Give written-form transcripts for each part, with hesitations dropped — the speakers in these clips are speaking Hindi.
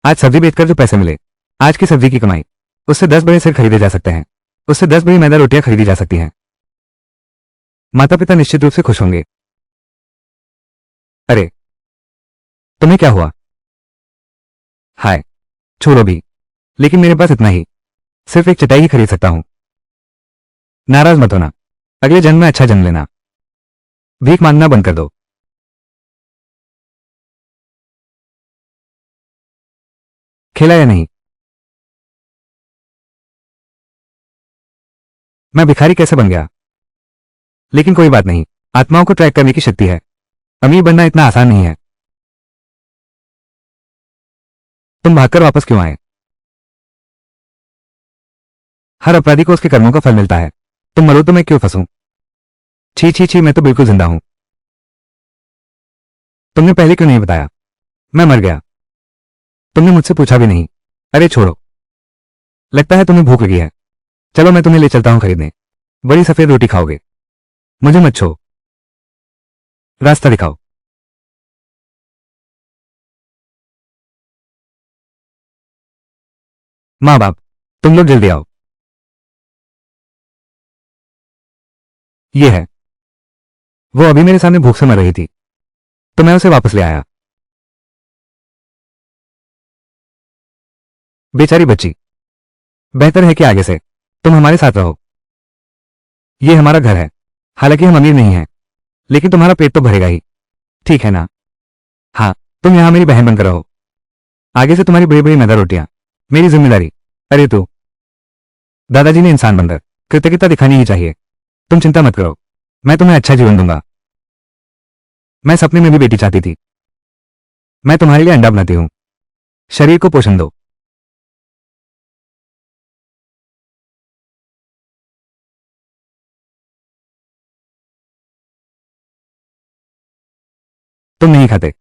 आज सब्जी बेचकर जो पैसे मिले, आज की सब्जी की कमाई, उससे 10 बड़े सिर खरीदे जा सकते हैं, उससे 10 बड़ी मैदा रोटियां खरीदी जा सकती हैं। माता पिता निश्चित रूप से खुश होंगे। अरे, तुम्हें क्या हुआ? हाय, छोड़ो भी। लेकिन मेरे पास इतना ही, सिर्फ एक चटाई ही खरीद सकता हूं। नाराज मत होना, अगले जन्म में अच्छा जन्म लेना। भीख मांगना बंद कर दो। खेला या नहीं? मैं भिखारी कैसे बन गया? लेकिन कोई बात नहीं, आत्माओं को ट्रैक करने की शक्ति है। अमीर बनना इतना आसान नहीं है। तुम भागकर वापस क्यों आए? हर अपराधी को उसके कर्मों का फल मिलता है। तुम मरो तो मैं क्यों फंसूं? छी छी छी, मैं तो बिल्कुल जिंदा हूं। तुमने पहले क्यों नहीं बताया? मैं मर गया। तुमने मुझसे पूछा भी नहीं। अरे छोड़ो, लगता है तुम्हें भूख लगी है। चलो मैं तुम्हें ले चलता हूं खरीदने। बड़ी सफेद रोटी खाओगे? मुझे मत छो, रास्ता दिखाओ। माँ बाप, तुम लोग जल्दी आओ। ये है। वो अभी मेरे सामने भूख से मर रही थी, तो मैं उसे वापस ले आया। बेचारी बच्ची। बेहतर है कि आगे से तुम हमारे साथ रहो। ये हमारा घर है। हालांकि हम अमीर नहीं हैं, लेकिन तुम्हारा पेट तो भरेगा ही। ठीक है ना? हाँ, तुम यहां मेरी बहन बनकर रहो। आगे से तुम्हारी बड़ी बड़ी मैदा रोटियां मेरी जिम्मेदारी। अरे तू, दादाजी ने इंसान बनकर कृतज्ञता दिखानी ही चाहिए। तुम चिंता मत करो, मैं तुम्हें अच्छा जीवन दूंगा। मैं सपने में भी बेटी चाहती थी। मैं तुम्हारे लिए अंडा बनाती हूं। शरीर को पोषण दो। तुम नहीं खाते।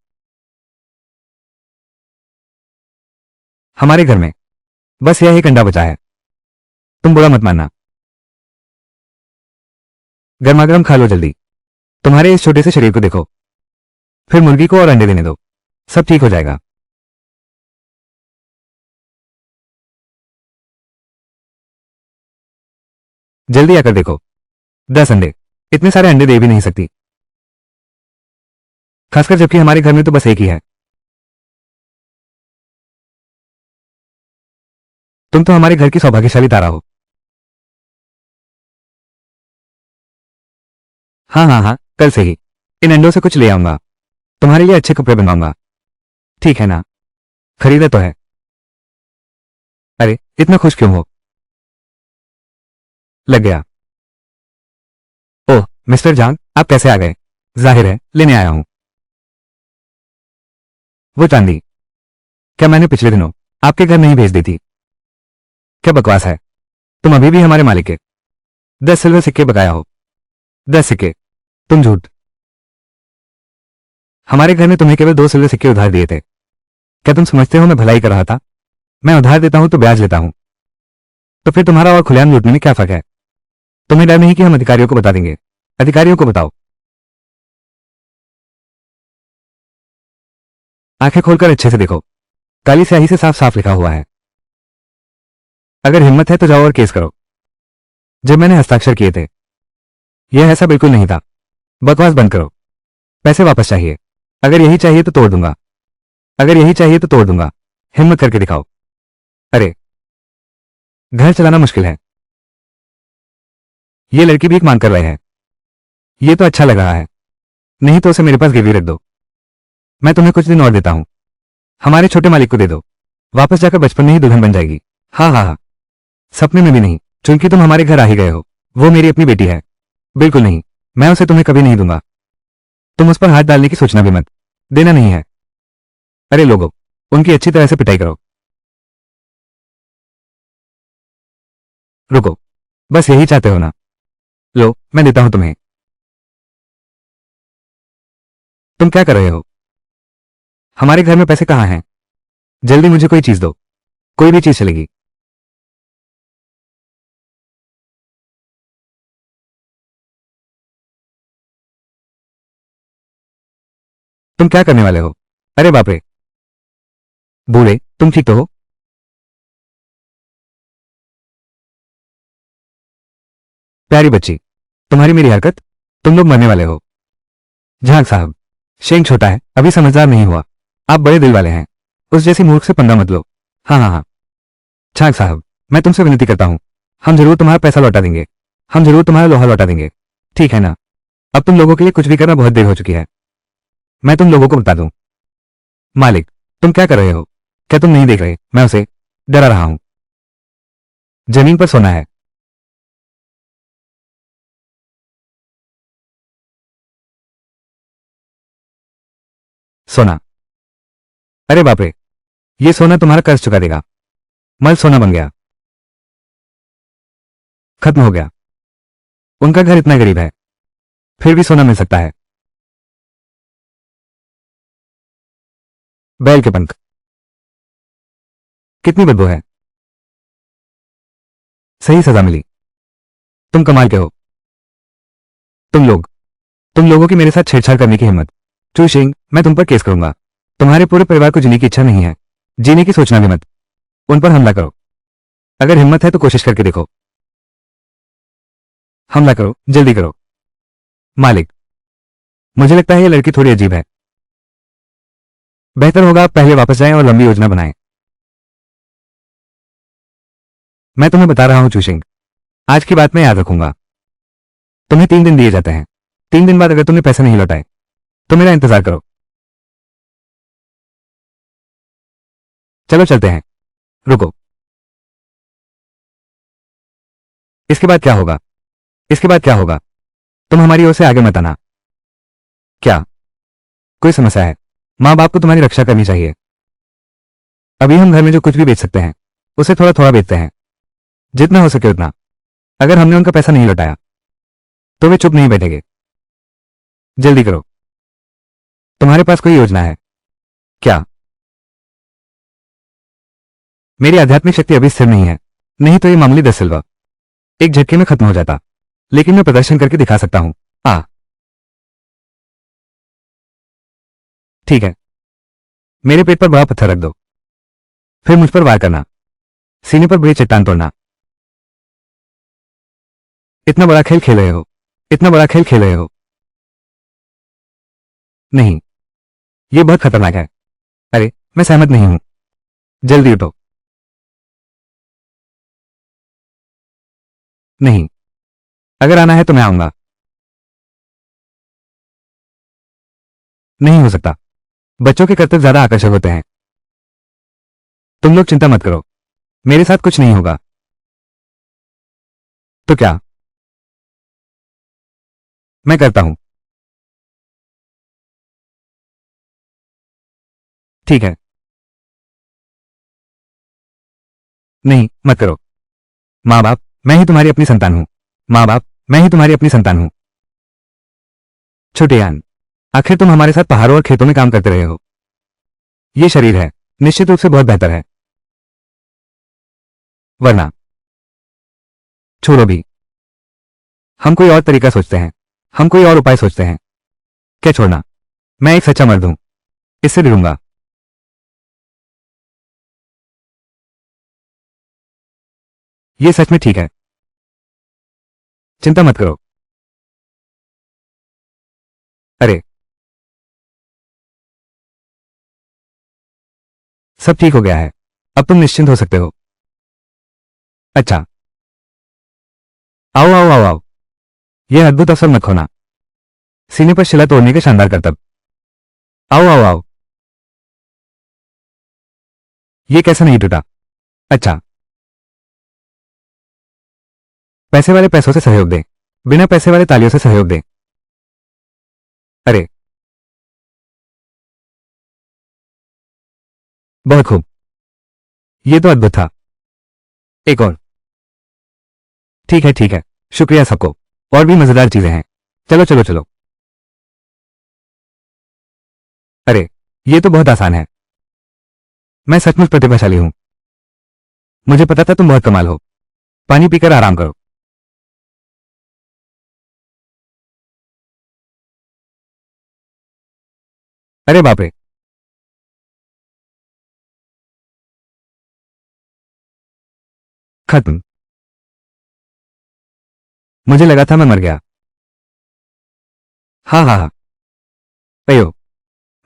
हमारे घर में बस यह एक अंडा बचा है। तुम बुरा मत मानना। गर्मागर्म खा लो जल्दी। तुम्हारे इस छोटे से शरीर को देखो, फिर मुर्गी को और अंडे देने दो। सब ठीक हो जाएगा। जल्दी आकर देखो। 10 अंडे, इतने सारे अंडे दे भी नहीं सकती, खासकर जबकि हमारे घर में तो बस एक ही है। तुम तो हमारे घर की सौभाग्यशाली तारा हो। हाँ हाँ हाँ, कल से ही इन अंडों से कुछ ले आऊंगा। तुम्हारे लिए अच्छे कपड़े बनवाऊंगा। ठीक है ना? खरीदे तो है। अरे इतना खुश क्यों हो? लग गया। ओह मिस्टर जांग, आप कैसे आ गए? जाहिर है लेने आया हूं। वो चांदी, क्या मैंने पिछले दिनों आपके घर नहीं भेज दी थी? क्या बकवास है। तुम अभी भी हमारे मालिक के 10 सिल्वर सिक्के बकाया हो। 10 सिक्के? तुम झूठ। हमारे घर ने तुम्हें केवल 2 सिल्वर सिक्के उधार दिए थे। क्या तुम समझते हो मैं भलाई कर रहा था? मैं उधार देता हूं तो ब्याज लेता हूं, तो फिर तुम्हारा और खुलेआम लूटने में क्या फर्क है? तुम्हें डर नहीं कि हम अधिकारियों को बता देंगे? अधिकारियों को बताओ। आंखें खोलकर अच्छे से देखो, काली स्याही से साफ साफ लिखा हुआ है। अगर हिम्मत है तो जाओ और केस करो। जब मैंने हस्ताक्षर किए थे यह ऐसा बिल्कुल नहीं था। बकवास बंद करो। पैसे वापस चाहिए। अगर यही चाहिए तो तोड़ दूंगा। अगर यही चाहिए तो तोड़ दूंगा। हिम्मत करके दिखाओ। अरे, घर चलाना मुश्किल है। ये लड़की भीख मांग कर रहे हैं। ये तो अच्छा लग रहा है। नहीं तो उसे मेरे पास गिरवी रख दो। मैं तुम्हें कुछ दिन और देता हूं। हमारे छोटे मालिक को दे दो। वापस जाकर बचपन में ही दुल्हन बन जाएगी। हाँ हाँ हाँ, सपने में भी नहीं। चूंकि तुम हमारे घर आ ही गए हो, वो मेरी अपनी बेटी है। बिल्कुल नहीं, मैं उसे तुम्हें कभी नहीं दूंगा। तुम उस पर हाथ डालने की सोचना भी मत। देना नहीं है। अरे लोगों, उनकी अच्छी तरह से पिटाई करो। रुको, बस यही चाहते हो ना? लो मैं देता हूं तुम्हें। तुम क्या कर रहे हो? हमारे घर में पैसे कहाँ हैं? जल्दी मुझे कोई चीज दो। कोई भी चीज चलेगी। तुम क्या करने वाले हो? अरे बाप रे, बूढ़े, तुम ठीक तो हो? प्यारी बच्ची, तुम्हारी मेरी हरकत, तुम लोग मरने वाले हो। झांग साहब, शेंग छोटा है, अभी समझदार नहीं हुआ। आप बड़े दिल वाले हैं, उस जैसी मूर्ख से पंगा मत लो। हाँ हाँ हाँ। झांग साहब, मैं तुमसे विनती करता हूँ, हम जरूर तुम्हारा पैसा लौटा देंगे, हम जरूर तुम्हारा लोहा लौटा देंगे, ठीक है ना? अब तुम लोगों के लिए कुछ भी करना बहुत देर हो चुकी है। मैं तुम लोगों को बता दूं। मालिक, तुम क्या कर रहे हो? क्या तुम नहीं देख रहे मैं उसे डरा रहा हूं? जमीन पर सोना है। सोना? अरे बाप रे, ये सोना तुम्हारा कर्ज चुका देगा। मल सोना बन गया, खत्म हो गया। उनका घर इतना गरीब है, फिर भी सोना मिल सकता है। बैल के पंख, कितनी बदबू है। सही सजा मिली। तुम कमाल के हो। तुम लोगों की मेरे साथ छेड़छाड़ करने की हिम्मत। चू शिंग, मैं तुम पर केस करूंगा। तुम्हारे पूरे परिवार को जीने की इच्छा नहीं है, जीने की सोचना भी मत। उन पर हमला करो, अगर हिम्मत है तो कोशिश करके देखो। हमला करो, जल्दी करो। मालिक, मुझे लगता है ये लड़की थोड़ी अजीब है। बेहतर होगा आप पहले वापस जाएं और लंबी योजना बनाएं। मैं तुम्हें बता रहा हूं चूशिंग, आज की बात मैं याद रखूंगा। तुम्हें 3 दिन दिए जाते हैं। 3 दिन बाद अगर तुमने पैसे नहीं लौटाए तो मेरा इंतजार करो। चलो चलते हैं। रुको, इसके बाद क्या होगा? इसके बाद क्या होगा? तुम हमारी ओर से आगे मत आना। क्या कोई समस्या है? माँ बाप को तुम्हारी रक्षा करनी चाहिए। अभी हम घर में जो कुछ भी बेच सकते हैं उसे थोड़ा थोड़ा बेचते हैं, जितना हो सके उतना। अगर हमने उनका पैसा नहीं लौटाया तो वे चुप नहीं बैठेंगे। जल्दी करो, तुम्हारे पास कोई योजना है क्या? मेरी आध्यात्मिक शक्ति अभी स्थिर नहीं है, नहीं तो ये मामूली 10 सिल्वर एक झटके में खत्म हो जाता, लेकिन मैं प्रदर्शन करके दिखा सकता हूं। ठीक है, मेरे पेट पर बड़ा पत्थर रख दो, फिर मुझ पर वार करना, सीने पर बड़ी चट्टान तोड़ना। इतना बड़ा खेल खेल रहे हो, इतना बड़ा खेल खेल रहे हो। नहीं, यह बहुत खतरनाक है। अरे, मैं सहमत नहीं हूं। जल्दी उठो। नहीं, अगर आना है तो मैं आऊंगा। नहीं हो सकता, बच्चों के कर्तव्य ज्यादा आकर्षक होते हैं। तुम लोग चिंता मत करो, मेरे साथ कुछ नहीं होगा। तो क्या? मैं करता हूं। ठीक है। नहीं, मत करो। माँ बाप, मैं ही तुम्हारी अपनी संतान हूं। माँ बाप, मैं ही तुम्हारी अपनी संतान हूं। छोटे यान, आखिर तुम हमारे साथ पहाड़ों और खेतों में काम करते रहे हो। ये शरीर है, निश्चित रूप से बहुत बेहतर है। वरना छोड़ो भी, हम कोई और तरीका सोचते हैं, हम कोई और उपाय सोचते हैं। क्या छोड़ना? मैं एक सच्चा मर्द हूं, इससे डरूंगा? ये सच में ठीक है। चिंता मत करो। अरे, सब ठीक हो गया है, अब तुम निश्चिंत हो सकते हो। अच्छा, आओ आओ आओ आओ। यह अद्भुत अवसर मत खोना। सीने पर शिला तोड़ने का शानदार करतब। आओ आओ आओ। ये कैसा नहीं टूटा? अच्छा, पैसे वाले पैसों से सहयोग दें, बिना पैसे वाले तालियों से सहयोग दें। अरे, बहुत खूब। ये तो अद्भुत था। एक और। ठीक है, शुक्रिया सबको। और भी मजेदार चीजें हैं। चलो चलो चलो। अरे, ये तो बहुत आसान है। मैं सचमुच प्रतिभाशाली हूं। मुझे पता था तुम बहुत कमाल हो। पानी पीकर आराम करो। अरे बाप रे, खत्म। मुझे लगा था मैं मर गया। हाँ हाँ हाँ। अयो,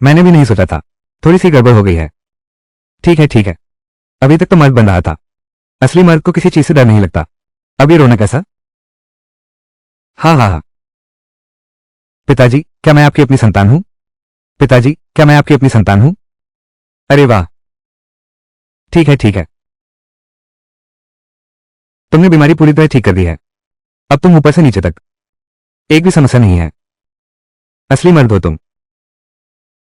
मैंने भी नहीं सोचा था। थोड़ी सी गड़बड़ हो गई है। ठीक है ठीक है। अभी तक तो मर्द बन रहा था। असली मर्द को किसी चीज से डर नहीं लगता। अब ये रोना कैसा? हाँ हाँ हाँ। पिताजी, क्या मैं आपकी अपनी संतान हूं? पिताजी, क्या मैं आपकी अपनी संतान हूं? अरे वाह। ठीक है ठीक है। तुमने बीमारी पूरी तरह ठीक कर दी है। अब तुम ऊपर से नीचे तक एक भी समस्या नहीं है। असली मर्द हो तुम।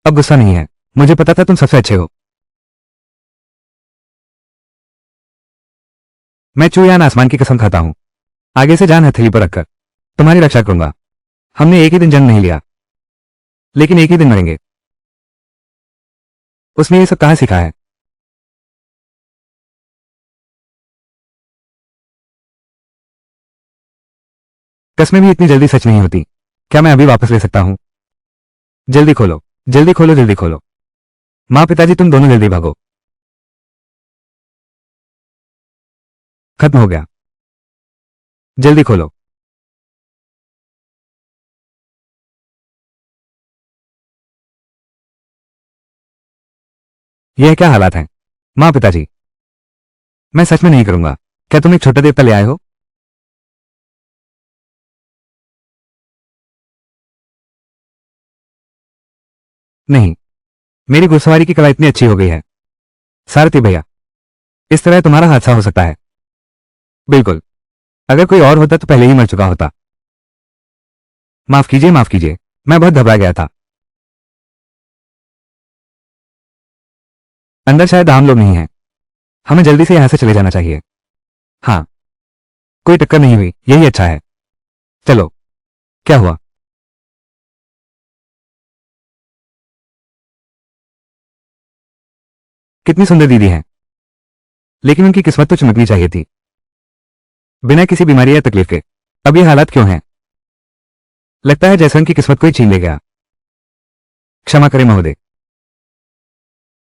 अब गुस्सा नहीं है। मुझे पता था तुम सबसे अच्छे हो। मैं चूयान आसमान की कसम खाता हूं, आगे से जान हथेली पर रखकर तुम्हारी रक्षा करूंगा। हमने एक ही दिन जन्म नहीं लिया, लेकिन एक ही दिन मरेंगे। उसने ये सब कहां सीखा है? कस्में भी इतनी जल्दी सच नहीं होती। क्या मैं अभी वापस ले सकता हूं? जल्दी खोलो, जल्दी खोलो, जल्दी खोलो। माँ पिताजी तुम दोनों जल्दी भागो। खत्म हो गया। जल्दी खोलो। यह क्या हालात हैं? माँ पिताजी, मैं सच में नहीं करूंगा। क्या तुम एक छोटा देवता ले आए हो? नहीं, मेरी घुड़सवारी की कला इतनी अच्छी हो गई है। सारथी भैया, इस तरह तुम्हारा हादसा हो सकता है। बिल्कुल। अगर कोई और होता तो पहले ही मर चुका होता। माफ कीजिए, माफ कीजिए। मैं बहुत घबरा गया था। अंदर शायद आम लोग नहीं हैं। हमें जल्दी से यहां से चले जाना चाहिए। हाँ, कोई टक्कर नहीं हुई, यही अच्छा है। चलो। क्या हुआ? कितनी सुंदर दीदी हैं। लेकिन उनकी किस्मत तो चमकनी चाहिए थी, बिना किसी बीमारी या तकलीफ के। अब ये हालात क्यों हैं? लगता है जैसे उनकी किस्मत को ही छीन ले गया। क्षमा करें महोदय,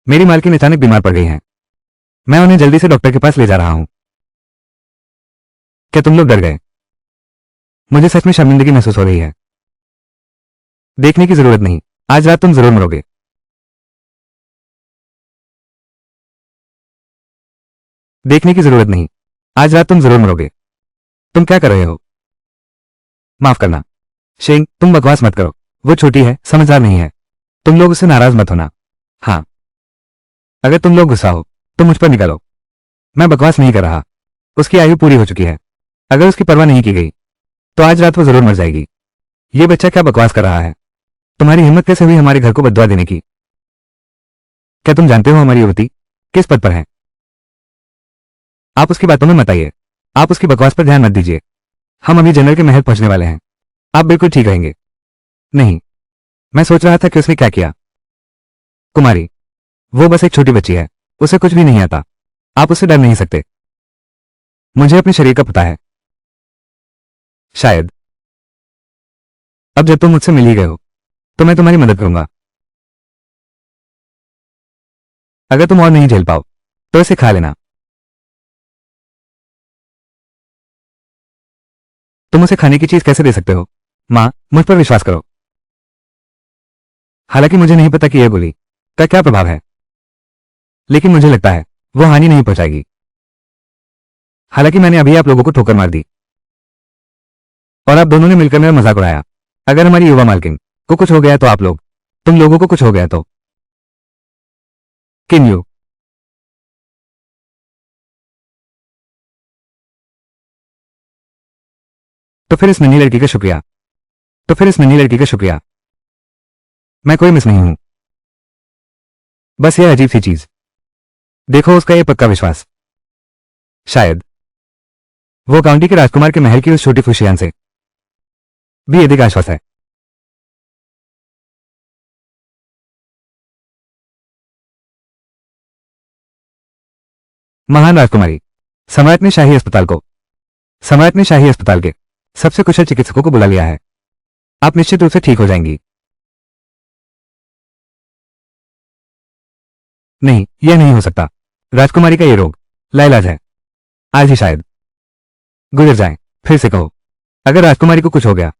मेरी मालकिन अचानक बीमार पड़ गई हैं। मैं उन्हें जल्दी से डॉक्टर के पास ले जा रहा हूं। क्या तुम लोग डर गए? मुझे सच में शर्मिंदगी महसूस हो रही है। देखने की जरूरत नहीं। आज रात तुम जरूर मरोगे। देखने की जरूरत नहीं। आज रात तुम जरूर मरोगे। तुम क्या कर रहे हो? माफ करना शेंग, तुम बकवास मत करो। वो छोटी है, समझदार नहीं है। तुम लोग उससे नाराज मत होना। हाँ, अगर तुम लोग गुस्सा हो तो मुझ पर निकालो। मैं बकवास नहीं कर रहा। उसकी आयु पूरी हो चुकी है। अगर उसकी परवाह नहीं की गई तो आज रात वो जरूर मर जाएगी। ये बच्चा क्या बकवास कर रहा है? तुम्हारी हिम्मत कैसे हुई हमारे घर को बददुआ देने की? क्या तुम जानते हो हमारी युवती किस पद पर है? आप उसकी बातों में मत आइए। आप उसकी बकवास पर ध्यान मत दीजिए। हम अभी जनरल के महल पहुंचने वाले हैं। आप बिल्कुल ठीक रहेंगे। नहीं, मैं सोच रहा था कि उसने क्या किया। कुमारी, वो बस एक छोटी बच्ची है। उसे कुछ भी नहीं आता। आप उससे डर नहीं सकते। मुझे अपने शरीर का पता है। शायद अब जब तुम मुझसे मिल ही गए हो तो मैं तुम्हारी मदद करूंगा। अगर तुम और नहीं झेल पाओ तो इसे खा लेना। तुम उसे खाने की चीज कैसे दे सकते हो? मां, मुझ पर विश्वास करो। हालांकि मुझे नहीं पता कि यह गोली का क्या प्रभाव है, लेकिन मुझे लगता है वो हानि नहीं पहुंचाएगी। हालांकि मैंने अभी आप लोगों को ठोकर मार दी और आप दोनों ने मिलकर मेरा मजाक उड़ाया। अगर हमारी युवा मालकिन को कुछ हो गया तो आप लोग, तुम लोगों को कुछ हो गया तो किन यू? तो फिर इस नन्ही लड़की का शुक्रिया। तो फिर इस नन्ही लड़की का शुक्रिया। मैं कोई मिस नहीं हूं। बस ये अजीब सी चीज देखो, उसका ये पक्का विश्वास। शायद वो काउंटी के राजकुमार के महल की उस छोटी फुशियान से भी अधिक आश्वस्त है। महान राजकुमारी, सम्राट ने शाही अस्पताल को सम्राट ने शाही अस्पताल के सबसे कुशल चिकित्सकों को बुला लिया है। आप निश्चित रूप से ठीक हो जाएंगी। नहीं, यह नहीं हो सकता। राजकुमारी का यह रोग लाइलाज है। आज ही शायद गुजर जाएं। फिर से कहो, अगर राजकुमारी को कुछ हो गया,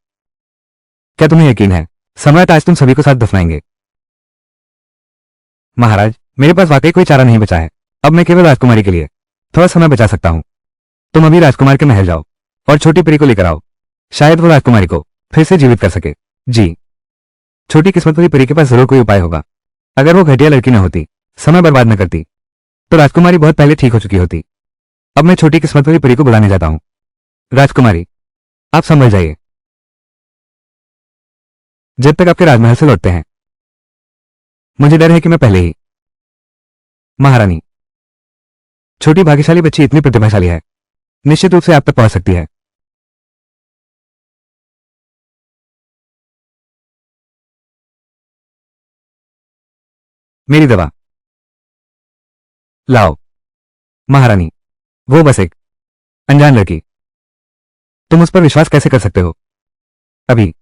क्या तुम्हें यकीन है सम्राट आज तुम सभी को साथ दफनाएंगे? महाराज, मेरे पास वाकई कोई चारा नहीं बचा है। अब मैं केवल राजकुमारी के लिए थोड़ा समय बचा सकता हूं। तुम अभी राजकुमार के महल जाओ और छोटी परी को लेकर आओ। शायद वो राजकुमारी को फिर से जीवित कर सके। जी, छोटी किस्मत वाली परी के पास जरूर कोई उपाय होगा। अगर वो घटिया लड़की न होती, समय बर्बाद न करती, तो राजकुमारी बहुत पहले ठीक हो चुकी होती। अब मैं छोटी किस्मत वाली परी को बुलाने जाता हूं। राजकुमारी, आप संभल जाइए जब तक आपके राजमहल से लौटते हैं। मुझे डर है कि मैं पहले ही। महारानी, छोटी भाग्यशाली बच्ची इतनी प्रतिभाशाली है, निश्चित रूप से आप तक पहुंच सकती है। मेरी दवा लाओ। महारानी, वो बस एक अनजान लड़की, तुम उस पर विश्वास कैसे कर सकते हो? अभी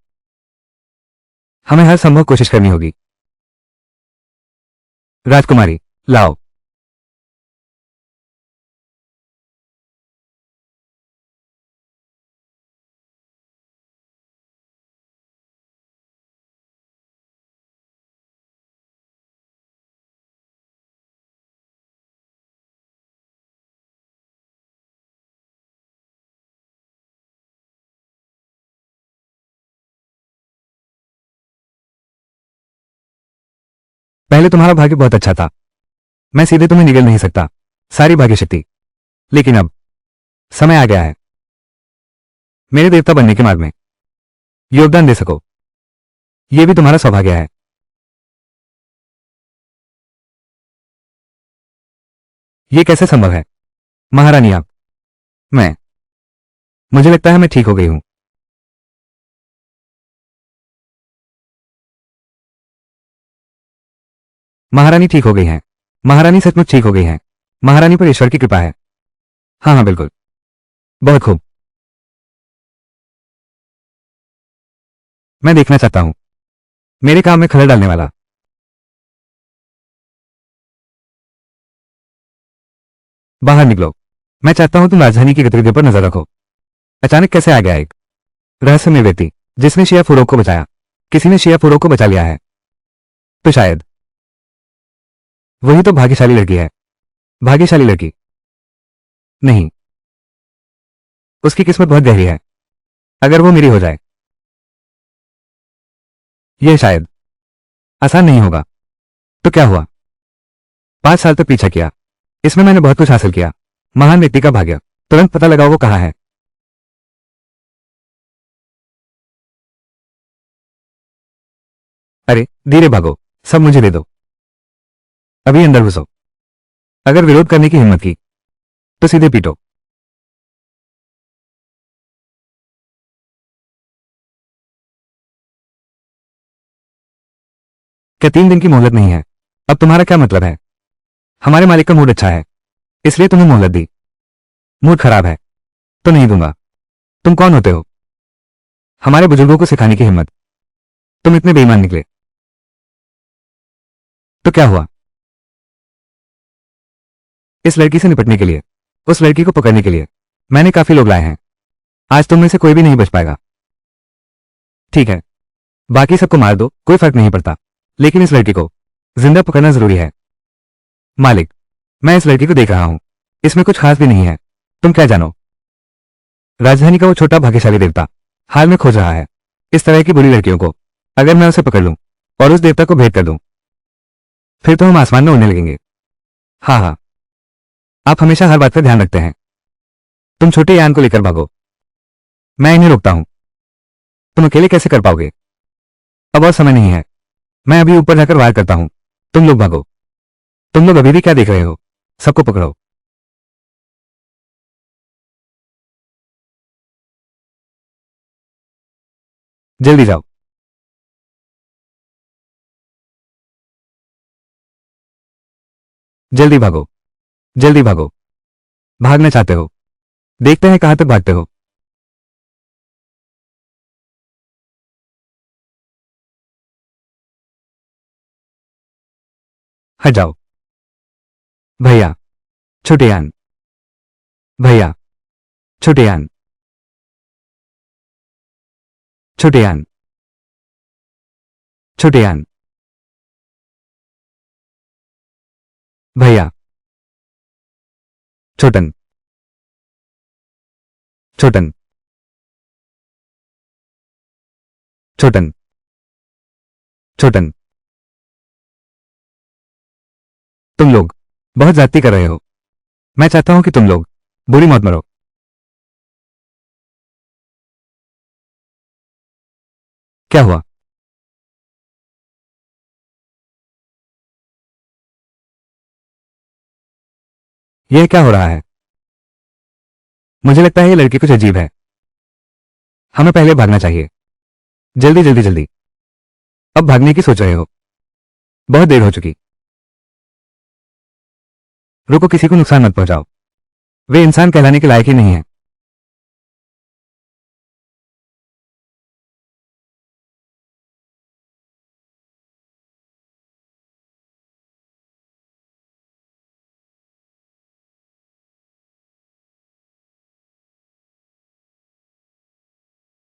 हमें हर संभव कोशिश करनी होगी। राजकुमारी, लाओ। पहले तुम्हारा भाग्य बहुत अच्छा था, मैं सीधे तुम्हें निगल नहीं सकता सारी भाग्य शक्ति। लेकिन अब समय आ गया है मेरे देवता बनने के मार्ग में योगदान दे सको। यह भी तुम्हारा सौभाग्य है। यह कैसे संभव है? महारानी, आप। मैं मुझे लगता है मैं ठीक हो गई हूं। महारानी ठीक हो गई हैं। महारानी सचमुच ठीक हो गई हैं। महारानी पर ईश्वर की कृपा है। हाँ हाँ, बिल्कुल, बहुत खूब। मैं देखना चाहता हूं मेरे काम में खलल डालने वाला। बाहर निकलो। मैं चाहता हूं तुम राजधानी की गतिविधियों पर नजर रखो। अचानक कैसे आ गया एक रहस्यमय व्यक्ति जिसने शिया फुरोक को बचाया? किसी ने शिया फुरोक को बचा लिया है, तो शायद वही तो भाग्यशाली लड़की है। भाग्यशाली लड़की नहीं, उसकी किस्मत बहुत गहरी है। अगर वो मेरी हो जाए, यह शायद आसान नहीं होगा। तो क्या हुआ? 5 साल तक पीछा किया, इसमें मैंने बहुत कुछ हासिल किया। महान व्यक्ति का भाग्य, तुरंत पता लगाओ वो कहां है। अरे धीरे भागो, सब मुझे दे दो। अभी अंदर घुसो। अगर विरोध करने की हिम्मत की तो सीधे पीटो। क्या 3 दिन की मोहलत नहीं है? अब तुम्हारा क्या मतलब है? हमारे मालिक का मूड अच्छा है, इसलिए तुम्हें मोहलत दी। मूड खराब है तो नहीं दूंगा। तुम कौन होते हो हमारे बुजुर्गों को सिखाने की हिम्मत? तुम इतने बेईमान निकले तो क्या हुआ? इस लड़की से निपटने के लिए, उस लड़की को पकड़ने के लिए मैंने काफी लोग लाए हैं। आज तुम में से कोई भी नहीं बच पाएगा। ठीक है, बाकी सबको मार दो, कोई फर्क नहीं पड़ता, लेकिन इस लड़की को जिंदा पकड़ना जरूरी है। मालिक, मैं इस लड़की को देख रहा हूं, इसमें कुछ खास भी नहीं है। तुम क्या जानो? राजधानी का वो छोटा भाग्यशाली देवता हाल में खोज रहा है इस तरह की बुरी लड़कियों को। अगर मैं उसे पकड़ लूं और उस देवता को भेंट कर दूं, फिर तो हम आसमान में उड़ने लगेंगे। हाँ हाँ, आप हमेशा हर बात का ध्यान रखते हैं। तुम छोटे यान को लेकर भागो, मैं इन्हें रोकता हूं। तुम अकेले कैसे कर पाओगे? अब और समय नहीं है, मैं अभी ऊपर जाकर वार करता हूं। तुम लोग भागो। तुम लोग अभी भी क्या देख रहे हो? सबको पकड़ो। जल्दी जाओ। जल्दी भागो। जल्दी भागो। भागना चाहते हो? देखते हैं कहां तक भागते हो। हट जाओ। भैया, छोटे यान। भैया, छोटेयान, छोटेयान, छोटेयान, भैया, छोटन, छोटन, छोटन, छोटन। तुम लोग बहुत ज्यादती कर रहे हो। मैं चाहता हूं कि तुम लोग बुरी मौत मरो। क्या हुआ? यह क्या हो रहा है? मुझे लगता है ये लड़की कुछ अजीब है। हमें पहले भागना चाहिए। जल्दी जल्दी जल्दी। अब भागने की सोच रहे हो? बहुत देर हो चुकी। रुको, किसी को नुकसान मत पहुंचाओ। वे इंसान कहलाने के लायक ही नहीं है।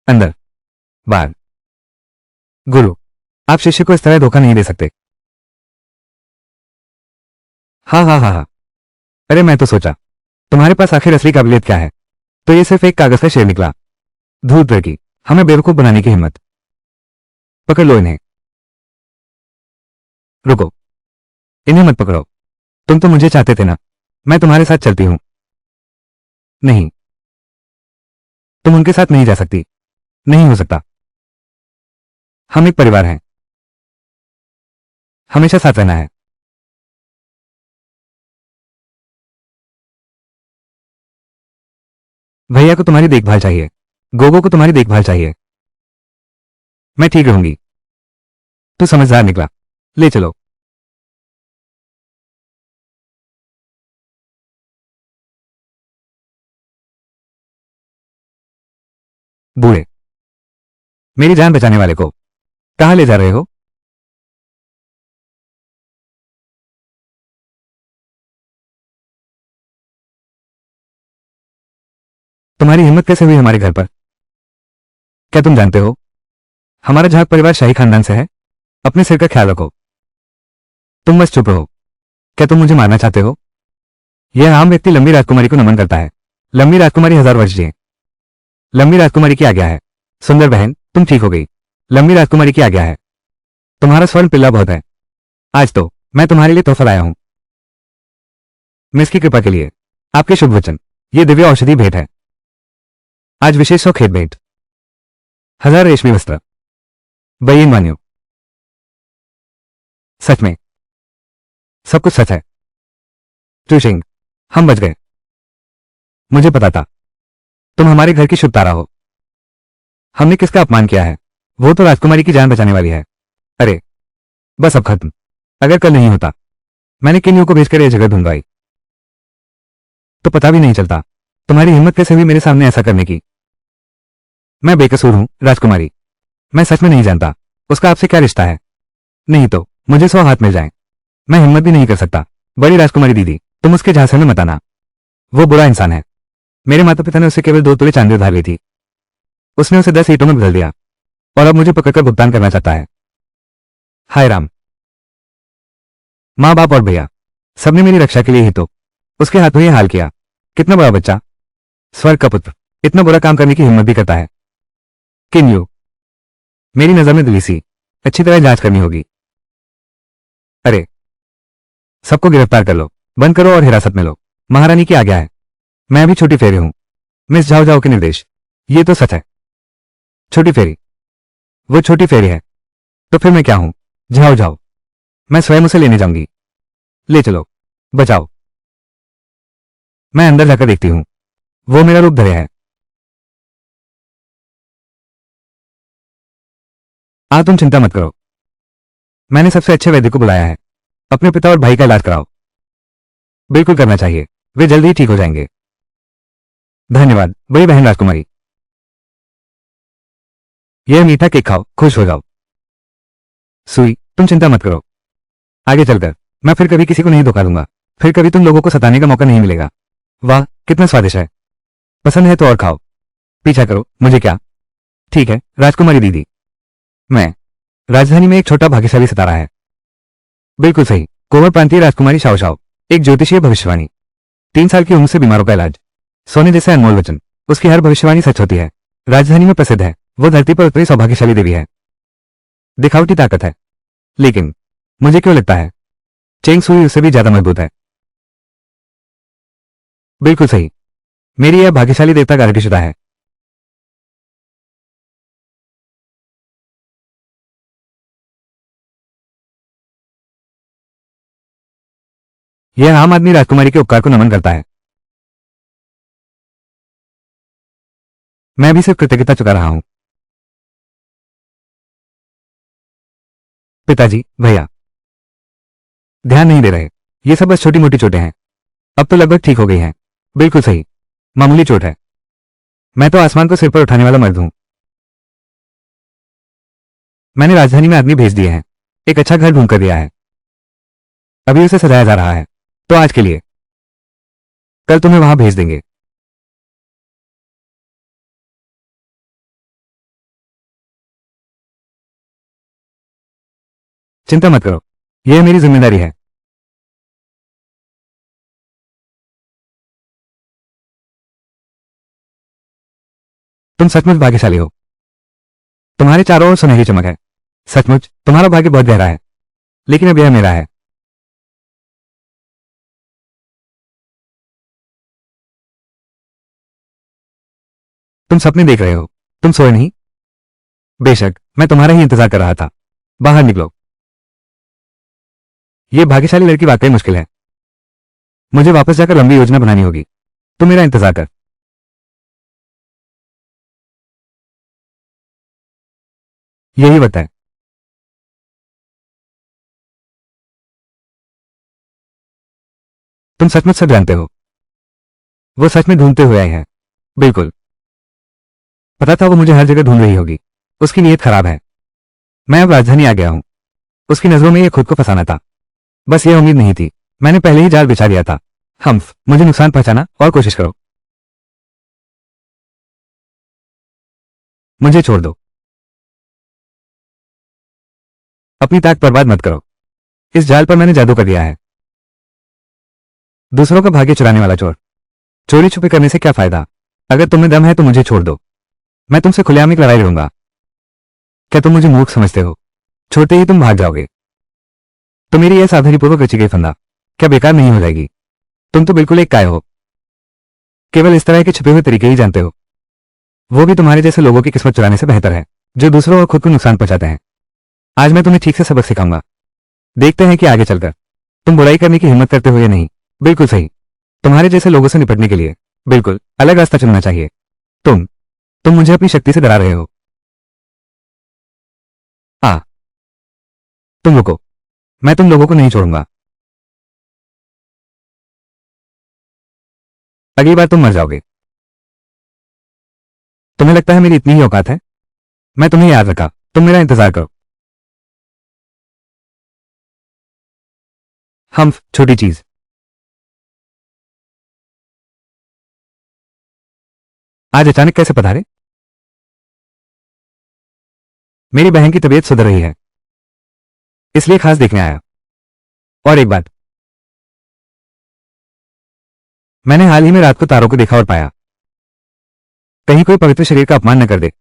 अंदर, बाहर। गुरु, आप शिष्य को इस तरह धोखा नहीं दे सकते। हाँ हाँ हाँ हाँ। अरे मैं तो सोचा तुम्हारे पास आखिर असली काबिलियत क्या है, तो ये सिर्फ एक कागज का शेर निकला। धूत लड़की, हमें बेवकूफ बनाने की हिम्मत। पकड़ लो इन्हें। रुको, इन्हें मत पकड़ो। तुम तो मुझे चाहते थे ना। मैं तुम्हारे साथ चलती हूं। नहीं, तुम उनके साथ नहीं जा सकती। नहीं हो सकता। हम एक परिवार हैं। हमेशा साथ रहना है। भैया को तुम्हारी देखभाल चाहिए। गोगो को तुम्हारी देखभाल चाहिए। मैं ठीक रहूंगी। तू समझदार निकला। ले चलो। बूढ़े, मेरी जान बचाने वाले को कहां ले जा रहे हो? तुम्हारी हिम्मत कैसे हुई हमारे घर पर? क्या तुम जानते हो हमारा झाग परिवार शाही खानदान से है? अपने सिर का ख्याल रखो। तुम बस चुप रहो। क्या तुम मुझे मारना चाहते हो? यह आम व्यक्ति लंबी राजकुमारी को नमन करता है। लंबी राजकुमारी 1000 वर्ष जिए। लंबी राजकुमारी की आज्ञा है। सुंदर बहन, तुम ठीक हो गई। लंबी राजकुमारी की आज्ञा है। तुम्हारा स्वर्ण पिल्ला बहुत है। आज तो मैं तुम्हारे लिए तोहफा लाया हूं। मिस की कृपा के लिए आपके शुभ वचन। ये दिव्य औषधि भेंट है। आज विशेष सौखेत भेंट। 1000 रेशमी वस्त्र। बयीन मान्यो। सच में सब कुछ सच है। ट्यूशिंग, हम बच गए। मुझे पता था तुम हमारे घर की शुभ तारा हो। हमने किसका अपमान किया है? वो तो राजकुमारी की जान बचाने वाली है। अरे बस अब खत्म। अगर कल नहीं होता, मैंने किन्नू को भेजकर यह जगह ढूंढवाई, तो पता भी नहीं चलता। तुम्हारी हिम्मत कैसे हुई मेरे सामने ऐसा करने की? मैं बेकसूर हूं राजकुमारी। मैं सच में नहीं जानता उसका आपसे क्या रिश्ता है। नहीं तो मुझे 100 हाथ मिल जाएं, मैं हिम्मत भी नहीं कर सकता। बड़ी राजकुमारी दीदी, तुम उसके झांसे में मत आना। वो बुरा इंसान है। मेरे माता पिता ने उसे केवल 2 तोले चांदी उधार ली थी। उसने उसे 10 ईंटों में बदल दिया और अब मुझे पकड़कर भुगतान करना चाहता है। हाय राम। माँ बाप और भैया सबने मेरी रक्षा के लिए ही तो उसके हाथों ये हाल किया। कितना बड़ा बच्चा, स्वर्ग का पुत्र, इतना बुरा काम करने की हिम्मत भी करता है। किन्यू, मेरी नजर में दलीसी, अच्छी तरह जांच करनी होगी। अरे सबको गिरफ्तार कर लो, बंद करो और हिरासत में लो। महारानी की आज्ञा है। मैं अभी छोटी फेरी हूं। मिस जाओ जाओ के निर्देश। ये तो सच है। छोटी फेरी, वो छोटी फेरी है तो फिर मैं क्या हूं? जाओ जाओ, मैं स्वयं उसे लेने जाऊंगी। ले चलो, बचाओ। मैं अंदर जाकर देखती हूं। वो मेरा रूप धरे है। तुम चिंता मत करो। मैंने सबसे अच्छे वैद्य को बुलाया है। अपने पिता और भाई का इलाज कराओ। बिल्कुल करना चाहिए, वे जल्दी ही ठीक हो जाएंगे। धन्यवाद बड़ी बहन राजकुमारी। यह मीठा केक खाओ, खुश हो जाओ। सुई, तुम चिंता मत करो। आगे चलकर मैं फिर कभी किसी को नहीं धोखा दूंगा। फिर कभी तुम लोगों को सताने का मौका नहीं मिलेगा। वाह, कितना स्वादिष्ट है। पसंद है तो और खाओ। पीछा करो, मुझे क्या। ठीक है, राजकुमारी दीदी। मैं। राजधानी में एक छोटा भाग्यशाली सितारा है। बिल्कुल सही, कोमल प्रांतीय राजकुमारी शाओ शाओ। एक ज्योतिषीय भविष्यवाणी। 3 साल की उम्र से बीमारों का इलाज। सोने जैसे अनमोल वचन। उसकी हर भविष्यवाणी सच होती है। राजधानी में प्रसिद्ध है। वो धरती पर उतरी सौभाग्यशाली देवी है। दिखावटी ताकत है, लेकिन मुझे क्यों लगता है चेंग सुई उससे भी ज्यादा मजबूत है। बिल्कुल सही, मेरी यह भाग्यशाली देवता गारंटीशुदा है। यह आम आदमी राजकुमारी के उपकार को नमन करता है। मैं भी सिर्फ कृतज्ञता चुका रहा हूं। पिताजी, भैया, ध्यान नहीं दे रहे। ये सब बस छोटी मोटी चोटें हैं। अब तो लगभग ठीक हो गई हैं। बिल्कुल सही, मामूली चोट है। मैं तो आसमान को सिर पर उठाने वाला मर्द हूं। मैंने राजधानी में आदमी भेज दिए हैं। एक अच्छा घर ढूंढ कर दिया है। अभी उसे सजाया जा रहा है। तो आज के लिए कल तुम्हें वहां भेज देंगे। चिंता मत करो, यह मेरी जिम्मेदारी है। तुम सचमुच भाग्यशाली हो। तुम्हारे चारों ओर सुनहरी चमक है। सचमुच तुम्हारा भाग्य बहुत गहरा है। लेकिन अब यह मेरा है। तुम सपने देख रहे हो, तुम सोए नहीं। बेशक, मैं तुम्हारा ही इंतजार कर रहा था। बाहर निकलो। यह भाग्यशाली लड़की वाकई मुश्किल है। मुझे वापस जाकर लंबी योजना बनानी होगी। तुम मेरा इंतजार कर। यही वक्त है। तुम सचमुच सब जानते हो। वो सच में ढूंढते हुए आए हैं। बिल्कुल, पता था वो मुझे हर जगह ढूंढ रही होगी। उसकी नीयत खराब है। मैं अब राजधानी आ गया हूं। उसकी नजरों में ये खुद को फंसाना था। बस ये उम्मीद नहीं थी। मैंने पहले ही जाल बिछा दिया था। हम्फ, मुझे नुकसान पहुंचाना और कोशिश करो। मुझे छोड़ दो। अपनी ताकत बर्बाद मत करो। इस जाल पर मैंने जादू कर दिया है। दूसरों का भाग्य चुराने वाला चोर। चोरी छुपे करने से क्या फायदा। अगर तुम्हें दम है तो मुझे छोड़ दो। मैं तुमसे खुलेआम एक लड़ाई लड़ूंगा। क्या तुम मुझे मूर्ख समझते हो। छोड़ते ही तुम भाग जाओगे। तो मेरी यह सावधानीपूर्वक रची गई फंदा क्या बेकार नहीं हो जाएगी। तुम तो बिल्कुल एक काय हो। केवल इस तरह के छुपे हुए तरीके ही जानते हो। वो भी तुम्हारे जैसे लोगों की किस्मत चुराने से बेहतर है, जो दूसरों और खुद को नुकसान पहुंचाते हैं। आज मैं तुम्हें ठीक से सबक सिखाऊंगा। देखते हैं कि आगे चलकर तुम बुराई करने की हिम्मत करते हो या नहीं। बिल्कुल सही, तुम्हारे जैसे लोगों से निपटने के लिए बिल्कुल अलग रास्ता चुनना चाहिए। तुम तुम मुझे अपनी शक्ति से डरा रहे हो। आ, तुम रुको। मैं तुम लोगों को नहीं छोड़ूंगा। अगली बार तुम मर जाओगे। तुम्हें लगता है मेरी इतनी ही औकात है। मैं तुम्हें याद रखा। तुम मेरा इंतजार करो। हम छोटी चीज। आज अचानक कैसे पधारे। मेरी बहन की तबीयत सुधर रही है, इसलिए खास देखने आया। और एक बात, मैंने हाल ही में रात को तारों को देखा और पाया कहीं कोई पवित्र शरीर का अपमान न कर दे।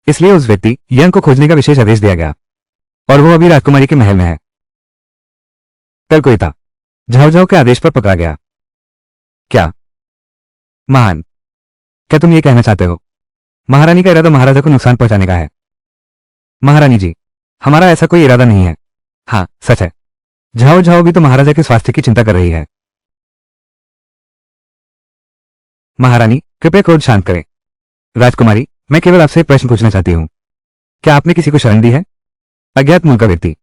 इसलिए उस व्यक्ति यंग को खोजने का विशेष आदेश दिया गया। और वो अभी राजकुमारी के महल में है। कल कोई था, झाओ झाओ के आदेश पर पकड़ा गया। क्या महान। क्या तुम ये कहना चाहते हो महारानी का इरादा महाराजा को नुकसान पहुंचाने का है। महारानी जी, हमारा ऐसा कोई इरादा नहीं है। हाँ, सच है। झाओ झाओ भी तो महाराजा के स्वास्थ्य की चिंता कर रही है। महारानी, कृपया क्रोध शांत करें। राजकुमारी, मैं केवल आपसे एक प्रश्न पूछना चाहती हूँ। क्या आपने किसी को शरण दी है। अज्ञात मूल का व्यक्ति।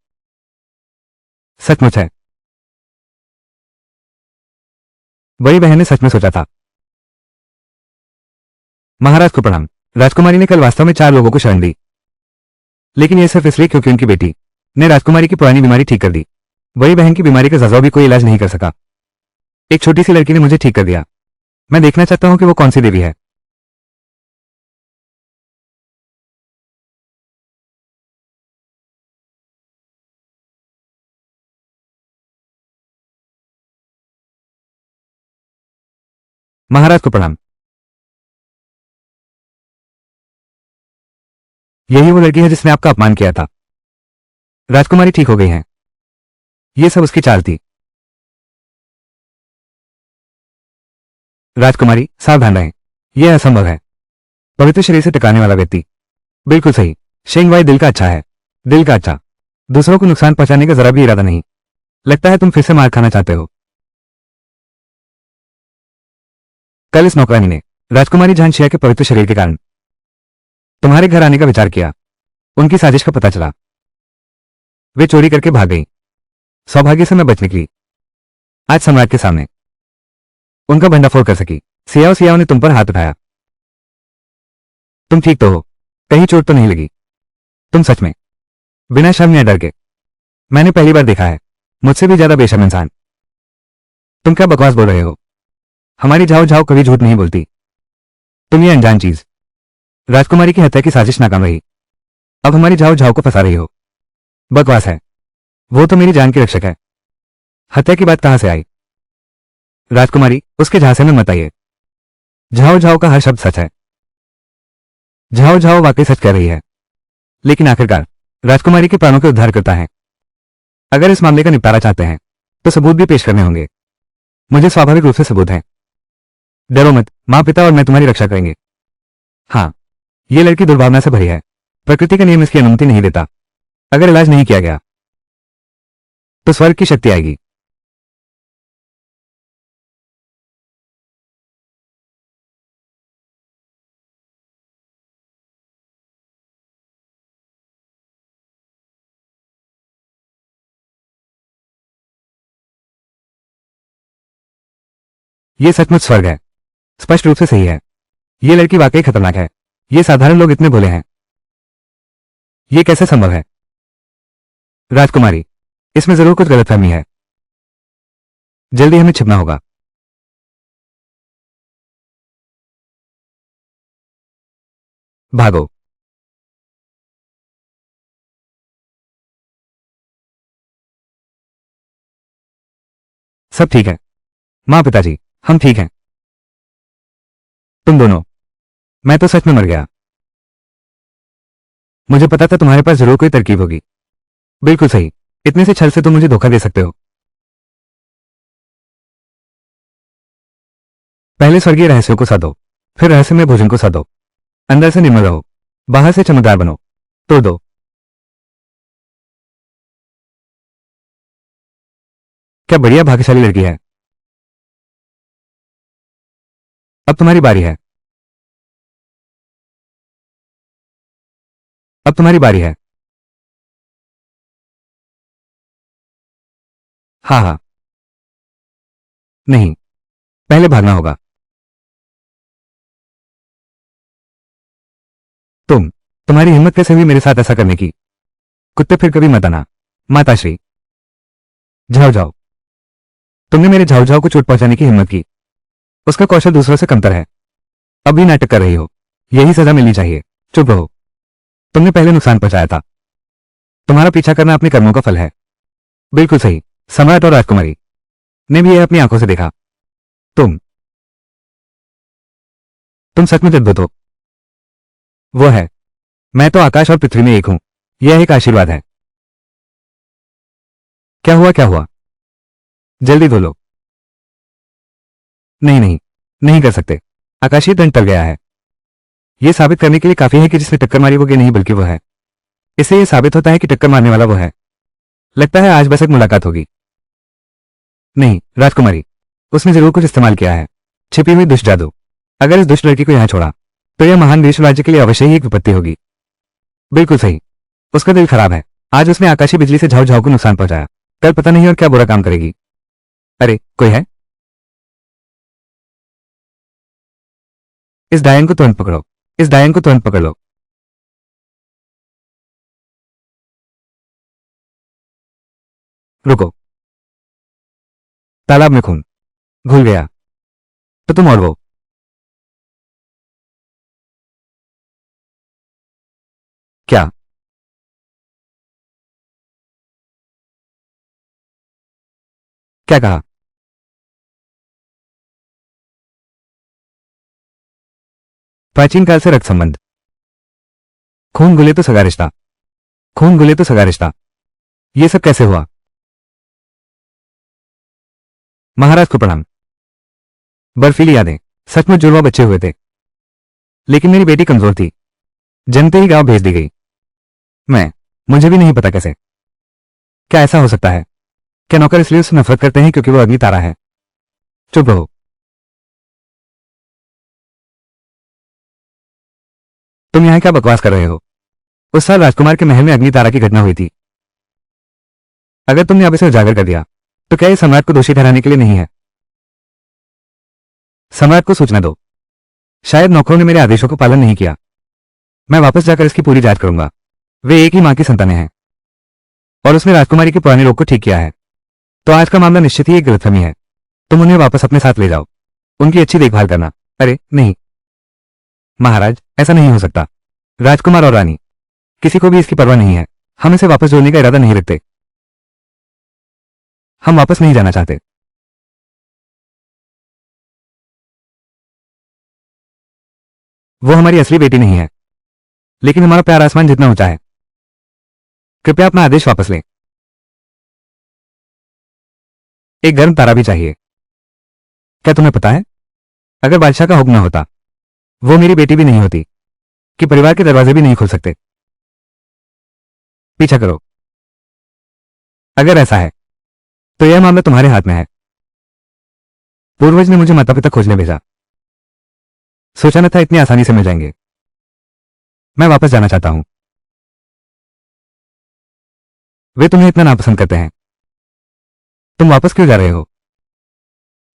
सचमुच है। बड़ी बहन ने सच में सोचा था। महाराज को प्रणाम। राजकुमारी ने कल वास्तव में 4 लोगों को शरण दी, लेकिन यह सिर्फ इसलिए क्योंकि उनकी बेटी ने राजकुमारी की पुरानी बीमारी ठीक कर दी। बड़ी बहन की बीमारी का ज़ाज़ा भी कोई इलाज नहीं कर सका। एक छोटी सी लड़की ने मुझे ठीक कर दिया। मैं देखना चाहता हूं कि वो कौन सी देवी है। महाराज को प्रणाम। यही वो लड़की है जिसने आपका अपमान किया था। राजकुमारी ठीक हो गई हैं। ये सब उसकी चाल थी। राजकुमारी सावधान रहें। यह असंभव है। पवित्र शरीर से टकराने वाला व्यक्ति। बिल्कुल सही। शेंगवाई दिल का अच्छा है। दिल का अच्छा। दूसरों को नुकसान पहुंचाने का जरा भी इरादा नहीं। लगता है तुम फिर से मार खाना चाहते हो। कल इस नौकरानी ने राजकुमारी झांसिया के पवित्र शरीर के कारण तुम्हारे घर आने का विचार किया। उनकी साजिश का पता चला। वे चोरी करके भाग गई। सौभाग्य से मैं बच निकली। आज सम्राट के सामने उनका भंडाफोड़ कर सकी। सियाओ सियाओ ने तुम पर हाथ उठाया। तुम ठीक तो हो? कहीं चोट तो नहीं लगी? तुम सच में बिना शर्म या डर के? मैंने पहली बार देखा है मुझसे भी ज्यादा बेशर्म इंसान। तुम क्या बकवास बोल रहे हो? हमारी झाओ झाओ कभी झूठ नहीं बोलती। तुम ये अनजान चीज राजकुमारी की हत्या की साजिश नाकाम रही। अब हमारी झाओ झाओ को फंसा रही हो। बकवास है। वो तो मेरी जान की रक्षक है। हत्या की बात कहां से आई? राजकुमारी उसके झांसे में मत आइए। झाओ झाओ का हर शब्द सच है। झाओ झाओ वाकई सच कह रही है। लेकिन आखिरकार राजकुमारी के प्राणों के उद्धार करता है। अगर इस मामले का निपटारा चाहते हैं तो सबूत भी पेश करने होंगे। मुझे स्वाभाविक रूप से सबूत है। डरो मत, माँ पिता और मैं तुम्हारी रक्षा करेंगे। हाँ, ये लड़की दुर्भावना से भरी है। प्रकृति का नियम इसकी अनुमति नहीं देता। अगर इलाज नहीं किया गया तो स्वर्ग की शक्ति आएगी। ये सचमुच स्वर्ग है। स्पष्ट रूप से सही है। ये लड़की वाकई खतरनाक है। ये साधारण लोग इतने भोले हैं। ये कैसे संभव है? राजकुमारी इसमें जरूर कुछ गलतफहमी है। जल्दी हमें छिपना होगा। भागो। सब ठीक है माँ पिताजी, हम ठीक हैं। तुम दोनों। मैं तो सच में मर गया। मुझे पता था तुम्हारे पास जरूर कोई तरकीब होगी। बिल्कुल सही। इतने से छल से तुम मुझे धोखा दे सकते हो। पहले स्वर्गीय रहस्यों को साधो, फिर रहस्यमय भोजन को साधो। अंदर से निर्मल रहो, बाहर से चमकदार बनो। तोड़ दो। क्या बढ़िया भाग्यशाली लड़की है। अब तुम्हारी बारी है। अब तुम्हारी बारी है। हाँ हाँ। नहीं, पहले भागना होगा। तुम्हारी हिम्मत कैसे हुई मेरे साथ ऐसा करने की? कुत्ते फिर कभी मत आना। माताश्री। झाओ झाओ। तुमने मेरे झाओ झाओ को चोट पहुंचाने की हिम्मत की। उसका कौशल दूसरों से कमतर है। अब भी नाटक कर रही हो। यही सजा मिलनी चाहिए। चुप रहो। तुमने पहले नुकसान पहुंचाया था। तुम्हारा पीछा करना अपने कर्मों का फल है। बिल्कुल सही। सम्राट और राजकुमारी ने भी यह अपनी आंखों से देखा। तुम तुम सच में अद्भुत हो। वो है। मैं तो आकाश और पृथ्वी में एक हूं। यह एक आशीर्वाद है। क्या हुआ क्या हुआ? जल्दी धो लो। नहीं नहीं, नहीं कर सकते। आकाशीय दंड टल गया है। यह साबित करने के लिए काफी है कि जिसने टक्कर मारी वो ये नहीं बल्कि वो है। इससे यह साबित होता है कि टक्कर मारने वाला वो है। लगता है आज बस एक मुलाकात होगी। नहीं राजकुमारी, उसने जरूर कुछ इस्तेमाल किया है। छिपी हुई दुष्ट जादू। अगर इस दुष्ट लड़की को यहां छोड़ा तो यह महान विश्व राज्य के लिए अवश्य ही एक विपत्ति होगी। बिल्कुल सही। उसका दिल खराब है। आज उसने आकाशीय बिजली से झाऊ झाऊ को नुकसान पहुंचाया। कल पता नहीं और क्या बुरा काम करेगी। अरे कोई है? इस डायन को तुरंत पकड़ो। इस डायन को तुरंत पकड़ लो। रुको। तालाब में खून घुल गया। तो तुम और वो। क्या? क्या कहा? प्राचीन काल से रक्त संबंध। खून गुले तो सगा रिश्ता। खून गुले तो सगा रिश्ता। ये सब कैसे हुआ? महाराज को प्रणाम। बर्फीली यादें। सचमुच जुड़वा बच्चे हुए थे, लेकिन मेरी बेटी कमजोर थी। जनते ही गांव भेज दी गई। मैं मुझे भी नहीं पता कैसे। क्या ऐसा हो सकता है? क्या नौकर इसलिए उससे नफरत करते हैं क्योंकि वो अग्नि तारा है? चुप रहो। तुम यहां क्या बकवास कर रहे हो? उस साल राजकुमार के महल में अग्नि तारा की घटना हुई थी। अगर तुमने अब इसे उजागर कर दिया तो क्या ये सम्राट को दोषी ठहराने के लिए नहीं है? सम्राट को सूचना दो। शायद नौकरों ने मेरे आदेशों को पालन नहीं किया। मैं वापस जाकर इसकी पूरी जांच करूंगा। वे एक ही मां की संतानें हैं और उसने राजकुमारी के पुराने रोग को ठीक किया है। तो आज का मामला निश्चित ही एक गलतफहमी है। तुम उन्हें वापस अपने साथ ले जाओ। उनकी अच्छी देखभाल करना। अरे नहीं महाराज, ऐसा नहीं हो सकता। राजकुमार और रानी, किसी को भी इसकी परवाह नहीं है। हम इसे वापस जोड़ने का इरादा नहीं रखते। हम वापस नहीं जाना चाहते। वो हमारी असली बेटी नहीं है, लेकिन हमारा प्यार आसमान जितना ऊंचा है। कृपया अपना आदेश वापस लें। एक गर्म तारा भी चाहिए। क्या तुम्हें पता है, अगर बादशाह का हुक्म न होता, वो मेरी बेटी भी नहीं होती, कि परिवार के दरवाजे भी नहीं खुल सकते। पीछा करो। अगर ऐसा है तो यह मामला तुम्हारे हाथ में है। पूर्वज ने मुझे माता पिता खोजने भेजा। सोचा न था इतनी आसानी से मिल जाएंगे। मैं वापस जाना चाहता हूं। वे तुम्हें इतना नापसंद करते हैं। तुम वापस क्यों जा रहे हो?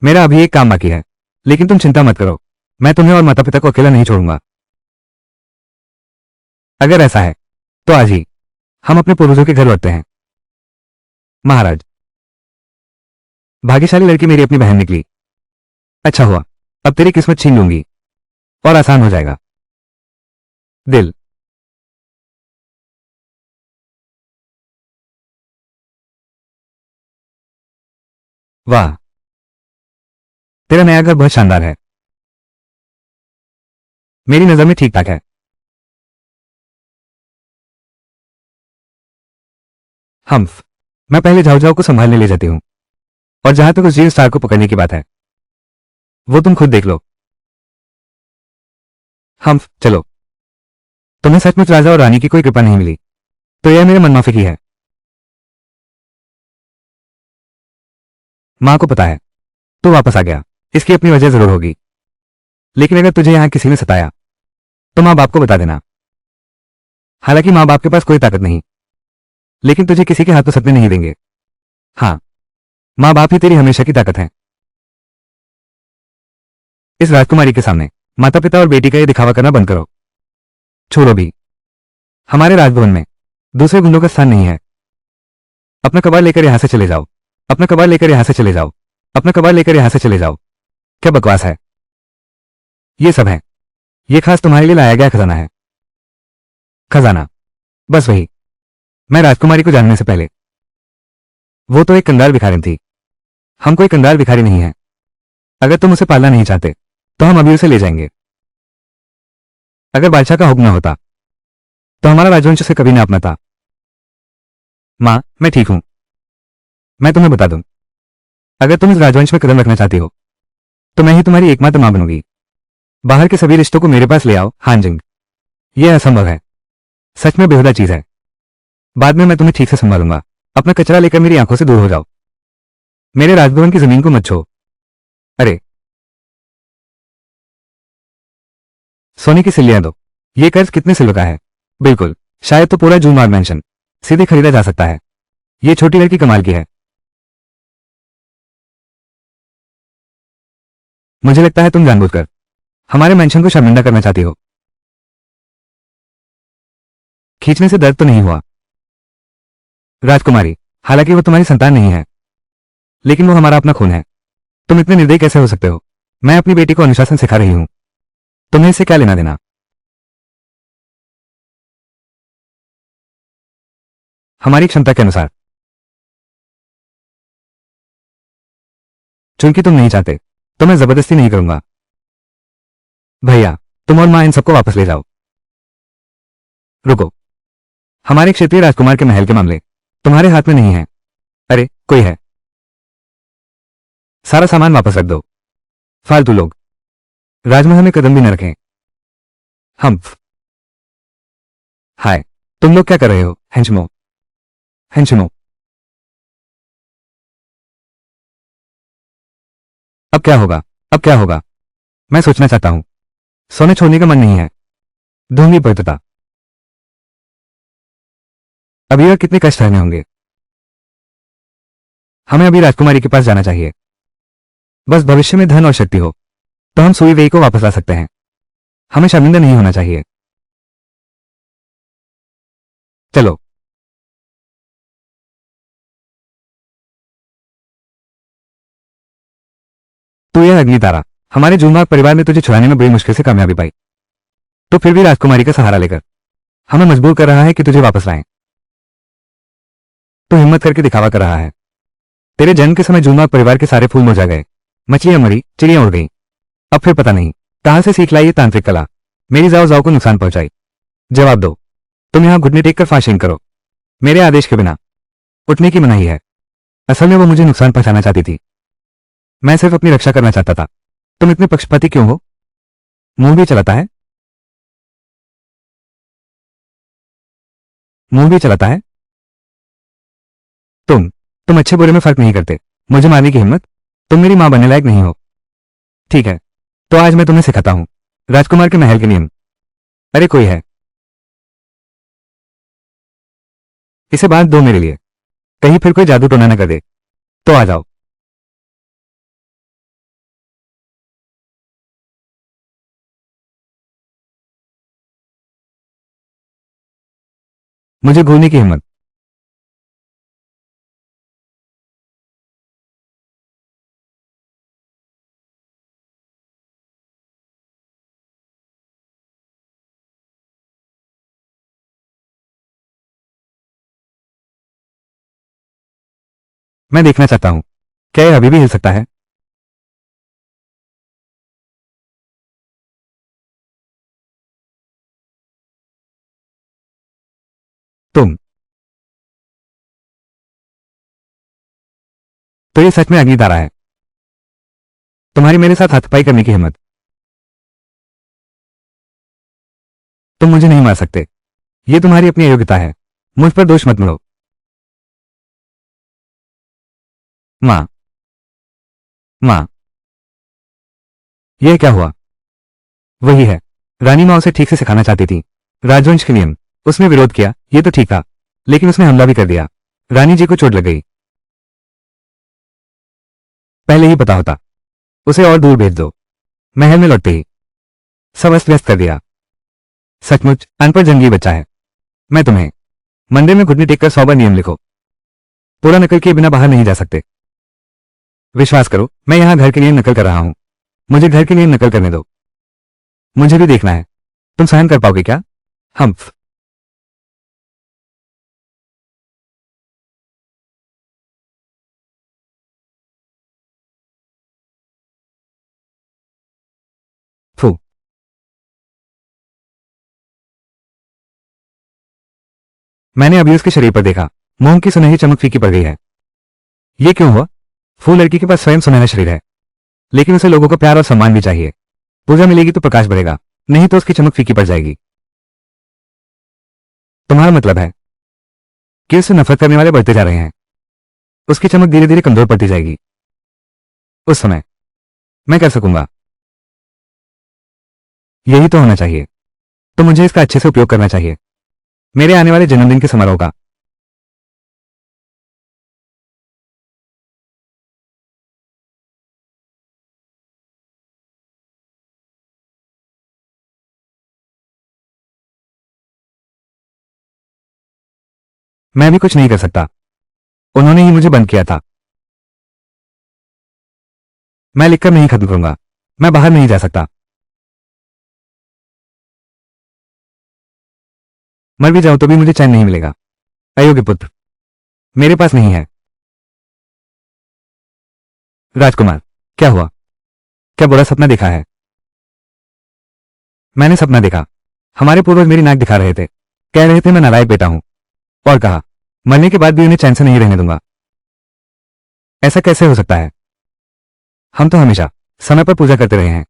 मेरा अभी एक काम बाकी है, लेकिन तुम चिंता मत करो। मैं तुम्हें और माता पिता को अकेला नहीं छोड़ूंगा। अगर ऐसा है तो आज ही हम अपने पूर्वजों के घर लौटते हैं। महाराज, भाग्यशाली लड़की मेरी अपनी बहन निकली। अच्छा हुआ, अब तेरी किस्मत छीन लूंगी और आसान हो जाएगा। दिल। वाह, तेरा नया घर बहुत शानदार है। मेरी नजर में ठीक ठाक है। हम्फ। मैं पहले झाऊ झाऊ को संभालने ले जाती हूं, और जहां तक उस जीन स्टार को पकड़ने की बात है, वो तुम खुद देख लो। हम्फ, चलो। तुम्हें सचमुच राजा और रानी की कोई कृपा नहीं मिली, तो यह मेरे मनमाफी की है। मां को पता है तू वापस आ गया। इसकी अपनी वजह जरूर होगी, लेकिन अगर तुझे यहां किसी ने सताया तो मां बाप को बता देना। हालांकि मां बाप के पास कोई ताकत नहीं, लेकिन तुझे किसी के हाथों सतने नहीं देंगे। हाँ, मां बाप ही तेरी हमेशा की ताकत है। इस राजकुमारी के सामने माता पिता और बेटी का ये दिखावा करना बंद करो। छोड़ो भी, हमारे राजभवन में दूसरे गुंडों का स्थान नहीं है। अपना कबाड़ लेकर यहां से चले जाओ। अपना कबाड़ लेकर यहां से चले जाओ। अपना कबाड़ लेकर यहां से चले जाओ। क्या बकवास है? ये सब है, ये खास तुम्हारे लिए लाया गया खजाना है। खजाना? बस वही। मैं राजकुमारी को जानने से पहले वो तो एक कंगाल भिखारिन थी। हम कोई कंगाल भिखारी नहीं है। अगर तुम उसे पालना नहीं चाहते तो हम अभी उसे ले जाएंगे। अगर बादशाह का हुक्म न होता तो हमारा राजवंश उसे कभी ना अपनाता। मां, मैं ठीक हूं। मैं तुम्हें बता दूं, अगर तुम इस राजवंश में कदम रखना चाहती हो तो मैं ही तुम्हारी एकमात्र मां बनूंगी। बाहर के सभी रिश्तों को मेरे पास ले आओ हानजिंग। यह असंभव है। सच में बेहुदा चीज है। बाद में मैं तुम्हें ठीक से संभालूंगा। अपना कचरा लेकर मेरी आंखों से दूर हो जाओ। मेरे राजभवन की जमीन को मत छो। अरे, सोने की सिल्लियां दो। ये कर्ज कितने सिल्वर का है? बिल्कुल, शायद तो पूरा जूनमार्ग मैंशन सीधे खरीदा जा सकता है। ये छोटी लड़की कमाल की है। मुझे लगता है तुम जानबूझकर हमारे मेंशन को शर्मिंदा करना चाहती हो। खींचने से दर्द तो नहीं हुआ? राजकुमारी, हालांकि वो तुम्हारी संतान नहीं है, लेकिन वो हमारा अपना खून है। तुम इतने निर्दयी कैसे हो सकते हो? मैं अपनी बेटी को अनुशासन सिखा रही हूं, तुम्हें इससे क्या लेना देना? हमारी क्षमता के अनुसार। चूंकि तुम नहीं चाहते तो मैं जबरदस्ती नहीं करूंगा। भैया, तुम और मां इन सबको वापस ले जाओ। रुको, हमारे क्षेत्रीय राजकुमार के महल के मामले तुम्हारे हाथ में नहीं है। अरे कोई है? सारा सामान वापस रख दो। फालतू लोग राजमहल में कदम भी न रखें। हम हाय, तुम लोग क्या कर रहे हो? हेंचमो, हेंचमो। अब क्या होगा? अब क्या होगा? मैं सोचना चाहता हूं। सोने छोड़ने का मन नहीं है। ढूंढनी पड़ता। अभी और कितने कष्ट सहने होंगे। हमें अभी राजकुमारी के पास जाना चाहिए। बस भविष्य में धन और शक्ति हो तो हम सुई वेई को वापस ला सकते हैं। हमें शर्मिंदा नहीं होना चाहिए। चलो। तू यह अग्नि तारा, हमारे जूनबाग परिवार ने तुझे छुड़ाने में बड़ी मुश्किल से कामयाबी पाई, तो फिर भी राजकुमारी का सहारा लेकर हमें मजबूर कर रहा है कि तुझे वापस लाएं। तो हिम्मत करके दिखावा कर रहा है। तेरे जन्म के समय जूनबाग परिवार के सारे फूल मुरझा गए, मछलियां मरी, चिड़ियां उड़ गईं। अब फिर पता नहीं कहां से सीख लाई ये तांत्रिक कला, मेरी जाओ जाओ को नुकसान पहुंचाई। जवाब दो। तुम यहां घुटने टेक कर फाशिंग करो, मेरे आदेश के बिना उठने की मनाही है। असल में वो मुझे नुकसान पहुंचाना चाहती थी, मैं सिर्फ अपनी रक्षा करना चाहता था। तुम इतने पक्षपाती क्यों हो? मुंह भी चलाता है, मुंह भी चलाता है। तुम अच्छे बुरे में फर्क नहीं करते। मुझे मारने की हिम्मत? तुम मेरी मां बनने लायक नहीं हो। ठीक है, तो आज मैं तुम्हें सिखाता हूं राजकुमार के महल के नियम। अरे कोई है? इसे बांध दो मेरे लिए, कहीं फिर कोई जादू टोना न कर दे। तो आ जाओ। मुझे घूरने की हिम्मत? मैं देखना चाहता हूं, क्या यह अभी भी हिल सकता है? तुम तो ये सच में अग्नितारा है। तुम्हारी मेरे साथ हाथापाई करने की हिम्मत? तुम मुझे नहीं मार सकते, ये तुम्हारी अपनी अयोग्यता है। मुझ पर दोष मत मढ़ो। मां, मां, यह क्या हुआ? वही है, रानी मां उसे ठीक से सिखाना चाहती थी, राजवंश के नियम। उसने विरोध किया, ये तो ठीक था, लेकिन उसने हमला भी कर दिया। रानी जी को चोट लग गई। पहले ही पता होता। उसे और दूर भेज दो। महल में लौटते ही सब अस्त व्यस्त कर दिया। सचमुच अनपढ़ जंगली बच्चा है। मैं तुम्हें मंदिर में घुटने टेककर 100 बार नियम लिखो, पूरा नकल किए बिना बाहर नहीं जा सकते। विश्वास करो, मैं यहां घर के लिए नकल कर रहा हूं। मुझे घर के लिए नकल करने दो। मुझे भी देखना है, तुम सहन कर पाओगे क्या? हम फू मैंने अभी उसके शरीर पर देखा, मोम की सुनहरी चमक फीकी पड़ गई है। ये क्यों हुआ? फू लड़की के पास स्वयं सुनहरा शरीर है, लेकिन उसे लोगों का प्यार और सम्मान भी चाहिए। पूजा मिलेगी तो प्रकाश बढ़ेगा, नहीं तो उसकी चमक फीकी पड़ जाएगी। तुम्हारा मतलब है कि उससे नफरत करने वाले बढ़ते जा रहे हैं, उसकी चमक धीरे धीरे कमजोर पड़ती जाएगी। उस समय मैं कर सकूंगा। यही तो होना चाहिए, तो मुझे इसका अच्छे से उपयोग करना चाहिए, मेरे आने वाले जन्मदिन के समारोह का। मैं भी कुछ नहीं कर सकता, उन्होंने ही मुझे बंद किया था। मैं लिखकर नहीं खत्म करूंगा, मैं बाहर नहीं जा सकता। मर भी जाऊं तो भी मुझे चैन नहीं मिलेगा। अयोग्य पुत्र, मेरे पास नहीं है। राजकुमार, क्या हुआ? क्या बुरा सपना देखा है? मैंने सपना देखा। हमारे पूर्वज मेरी नाक दिखा रहे थे, कह रहे थे मैं नालायक बेटा हूं, और कहा मरने के बाद भी उन्हें चैन से नहीं रहने दूंगा। ऐसा कैसे हो सकता है? हम तो हमेशा समय पर पूजा करते रहे हैं।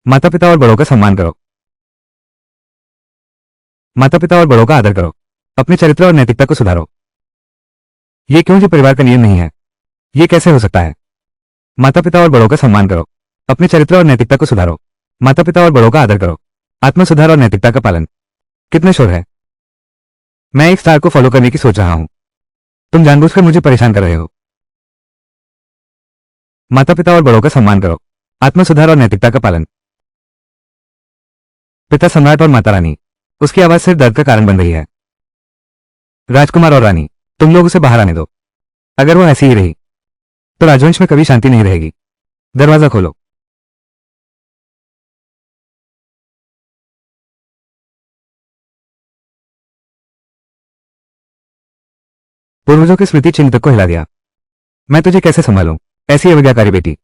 माता पिता और बड़ों का सम्मान करो। माता पिता और बड़ों का आदर करो। अपने चरित्र और नैतिकता को सुधारो। ये क्यों जी परिवार का नियम नहीं है? ये कैसे हो सकता है? माता पिता और बड़ों का सम्मान करो। अपने चरित्र और नैतिकता को सुधारो। माता पिता और बड़ों का आदर करो। आत्म सुधार और नैतिकता का पालन। कितने शोर है? मैं एक स्टार को फॉलो करने की सोच रहा हूं। तुम जानबूझकर मुझे परेशान कर रहे हो। माता पिता और बड़ों का सम्मान करो। आत्म सुधार और नैतिकता का पालन। पिता सम्राट और माता रानी। उसकी आवाज सिर्फ दर्द का कारण बन रही है। राजकुमार और रानी, तुम लोग उसे बाहर आने दो। अगर वो ऐसी ही रही तो राजवंश में कभी शांति नहीं रहेगी। दरवाजा खोलो। पूर्वजों की स्मृति चिन्ह तक को हिला दिया। मैं तुझे कैसे संभालूं, ऐसी अवज्ञाकारी बेटी।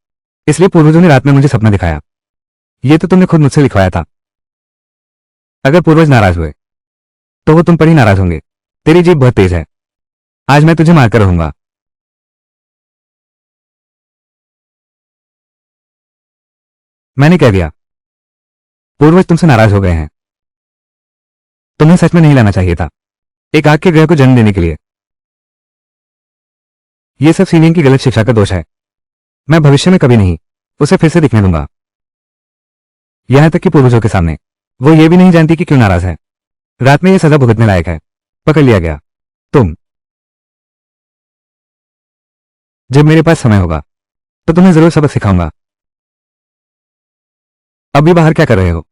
इसलिए पूर्वजों ने रात में मुझे सपना दिखाया। ये तो तुमने खुद मुझसे लिखवाया था। अगर पूर्वज नाराज हुए तो वो तुम पर ही नाराज होंगे। तेरी जीभ बहुत तेज है। आज मैं तुझे मारकर रहूंगा। मैंने कह दिया, पूर्वज तुमसे नाराज हो गए हैं। तुम्हें सच में नहीं लाना चाहिए था एक आग के ग्रह को जन्म देने के लिए। ये सब सीनियन की गलत शिक्षा का दोष है। मैं भविष्य में कभी नहीं उसे फिर से दिखने दूंगा। यहां तक कि पूर्वजों के सामने वो ये भी नहीं जानती कि क्यों नाराज है। रात में ये सजा भुगतने लायक है। पकड़ लिया गया। तुम, जब मेरे पास समय होगा तो तुम्हें जरूर सबक सिखाऊंगा। अभी बाहर क्या कर रहे हो?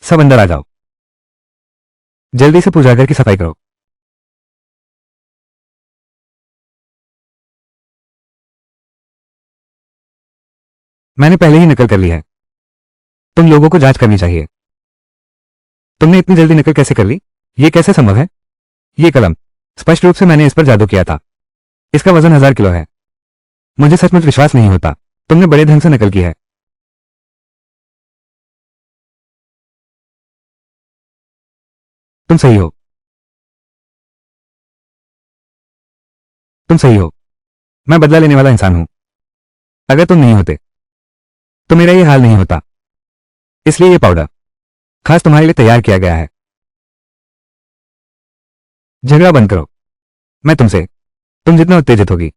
सब अंदर आ जाओ। जल्दी से पूजा घर की सफाई करो। मैंने पहले ही नकल कर ली है। तुम लोगों को जांच करनी चाहिए। तुमने इतनी जल्दी नकल कैसे कर ली? ये कैसे संभव है? ये कलम, स्पष्ट रूप से मैंने इस पर जादू किया था। इसका वजन 1000 किलो है। मुझे सचमुच विश्वास नहीं होता। तुमने बड़े ढंग से नकल की है। तुम सही हो। तुम सही हो। मैं बदला लेने वाला इंसान हूं। अगर तुम नहीं होते तो मेरा ये हाल नहीं होता। इसलिए ये पाउडर खास तुम्हारे लिए तैयार किया गया है। झगड़ा बंद करो। मैं तुमसे तुम जितना उत्तेजित होगी।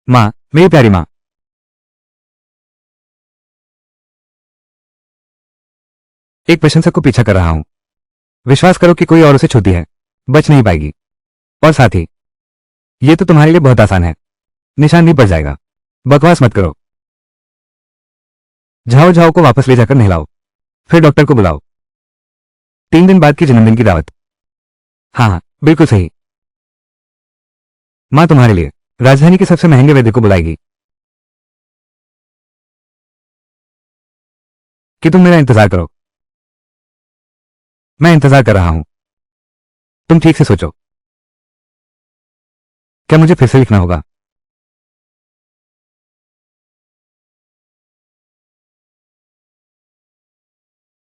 माँ, मेरी प्यारी माँ। एक प्रशंसक को पीछा कर रहा हूं। विश्वास करो कि कोई और उसे छूती है बच नहीं पाएगी। और साथ ही ये तो तुम्हारे लिए बहुत आसान है। निशान नहीं पड़ जाएगा। बकवास मत करो। झाओ झाओ को वापस ले जाकर नहलाओ। फिर डॉक्टर को बुलाओ। 3 दिन बाद की जन्मदिन की दावत। हाँ हाँ, बिल्कुल सही। माँ तुम्हारे लिए राजधानी के सबसे महंगे वैद्य को बुलाएगी कि तुम मेरा इंतजार करो। मैं इंतजार कर रहा हूं। तुम ठीक से सोचो। क्या मुझे फिर से लिखना होगा?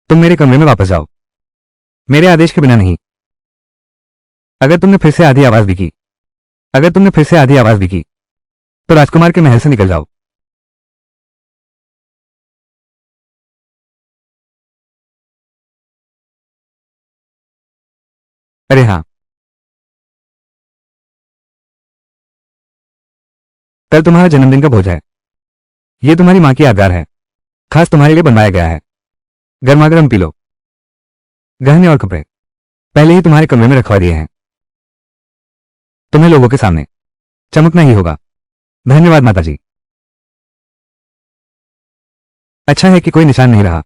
तुम मेरे कमरे में वापस जाओ। मेरे आदेश के बिना नहीं। अगर तुमने फिर से आधी आवाज भी की अगर तुमने फिर से आधी आवाज भी की तो राजकुमार के महल से निकल जाओ। अरे हाँ, कल तुम्हारा जन्मदिन का भोज है। ये तुम्हारी माँ की यादगार है। खास तुम्हारे लिए बनवाया गया है। गर्मागर्म पी लो। गहने और कपड़े पहले ही तुम्हारे कमरे में रखवा दिए हैं। तुम्हें लोगों के सामने चमकना ही होगा। धन्यवाद माताजी। अच्छा है कि कोई निशान नहीं रहा।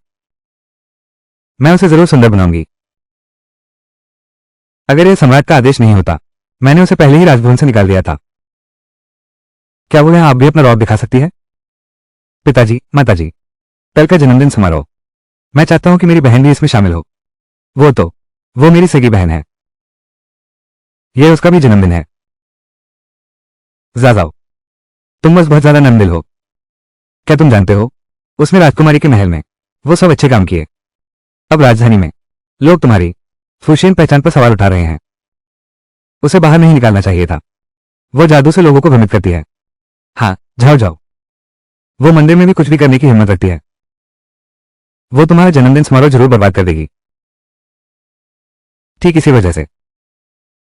मैं उसे जरूर सुंदर बनाऊंगी। अगर यह सम्राट का आदेश नहीं होता, मैंने उसे पहले ही राजभवन से निकाल दिया था। क्या वो यहां आप भी अपना रौब दिखा सकती है? पिताजी, माताजी, कल का जन्मदिन समारोह, मैं चाहता हूं कि मेरी बहन भी इसमें शामिल हो। वो मेरी सगी बहन है। यह उसका भी जन्मदिन है। जाओ, तुम बस बहुत ज्यादा नंदिल हो। क्या तुम जानते हो, उसने राजकुमारी के महल में वो सब अच्छे काम किए। अब राजधानी में लोग तुम्हारी फुशियन पहचान पर सवाल उठा रहे हैं। उसे बाहर नहीं निकालना चाहिए था। वो जादू से लोगों को भ्रमित करती है। हाँ, जाओ जाओ। वो मंदिर में भी कुछ भी करने की हिम्मत रखती है। वो तुम्हारा जन्मदिन समारोह जरूर बर्बाद कर देगी। ठीक इसी वजह से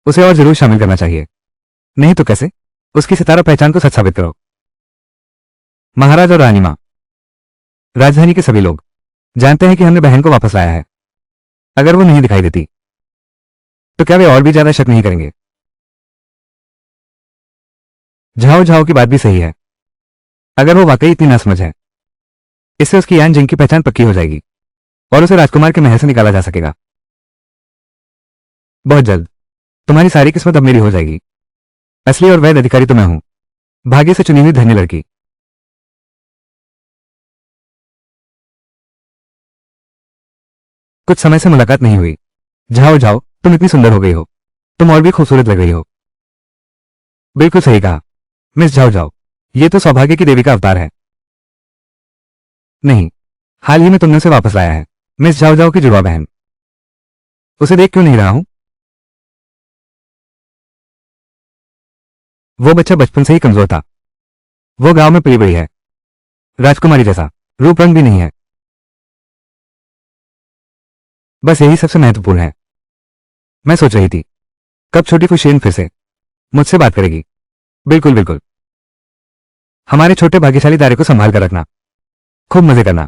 उसे और जरूर शामिल करना चाहिए। नहीं तो कैसे उसकी सितारा पहचान को सच साबित करो। महाराज और रानी मां, राजधानी के सभी लोग जानते हैं कि हमने बहन को वापस लाया है। अगर वो नहीं दिखाई देती तो क्या वे और भी ज्यादा शक नहीं करेंगे? झाओ झाओ की बात भी सही है। अगर वो वाकई इतनी नासमझ है, इससे उसकी यान जिंग की पहचान पक्की हो जाएगी और उसे राजकुमार के महल से निकाला जा सकेगा। बहुत जल्द तुम्हारी सारी किस्मत अब मेरी हो जाएगी। असली और वैध अधिकारी तो मैं हूं, भाग्य से चुनी हुई धन्य लड़की। कुछ समय से मुलाकात नहीं हुई। जाओ जाओ, तुम इतनी सुंदर हो गई हो। तुम और भी खूबसूरत लग रही हो। बिल्कुल सही कहा मिस जाओ जाओ। ये तो सौभाग्य की देवी का अवतार है। नहीं, हाल ही में तुमने उसे वापस लाया है। मिस जाओ जाओ की जुड़वा बहन। उसे देख क्यों नहीं रहा हूं? वो बच्चा बचपन से ही कमजोर था। वो गांव में पली बड़ी है। राजकुमारी जैसा रूप रंग भी नहीं है। बस यही सबसे महत्वपूर्ण है। मैं सोच रही थी कब छोटी फुशेन फिर से मुझसे बात करेगी। बिल्कुल बिल्कुल। हमारे छोटे भाग्यशाली तारे को संभाल कर रखना। खूब मजे करना।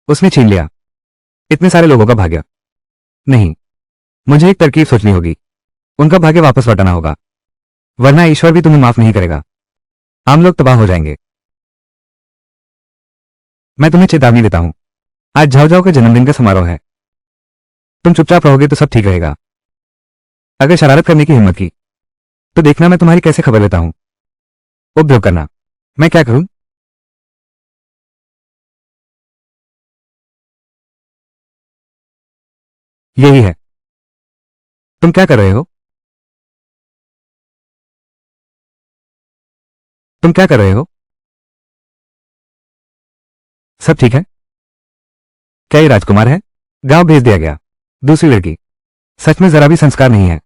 उसने छीन लिया इतने सारे लोगों का भाग्य। नहीं, मुझे एक तरकीब सोचनी होगी। उनका भाग्य वापस लौटाना होगा, वरना ईश्वर भी तुम्हें माफ नहीं करेगा। आम लोग तबाह हो जाएंगे। मैं तुम्हें चेतावनी देता हूं, आज झाओ झाओ का जन्मदिन का समारोह है। तुम चुपचाप रहोगे तो सब ठीक रहेगा। अगर शरारत करने की हिम्मत की तो देखना मैं तुम्हारी कैसे खबर लेता हूं। उपद्रव करना, मैं क्या करूं? यही है। तुम क्या कर रहे हो? तुम क्या कर रहे हो? सब ठीक है? क्या ये राजकुमार है? गांव भेज दिया गया। दूसरी लड़की। सच में जरा भी संस्कार नहीं है।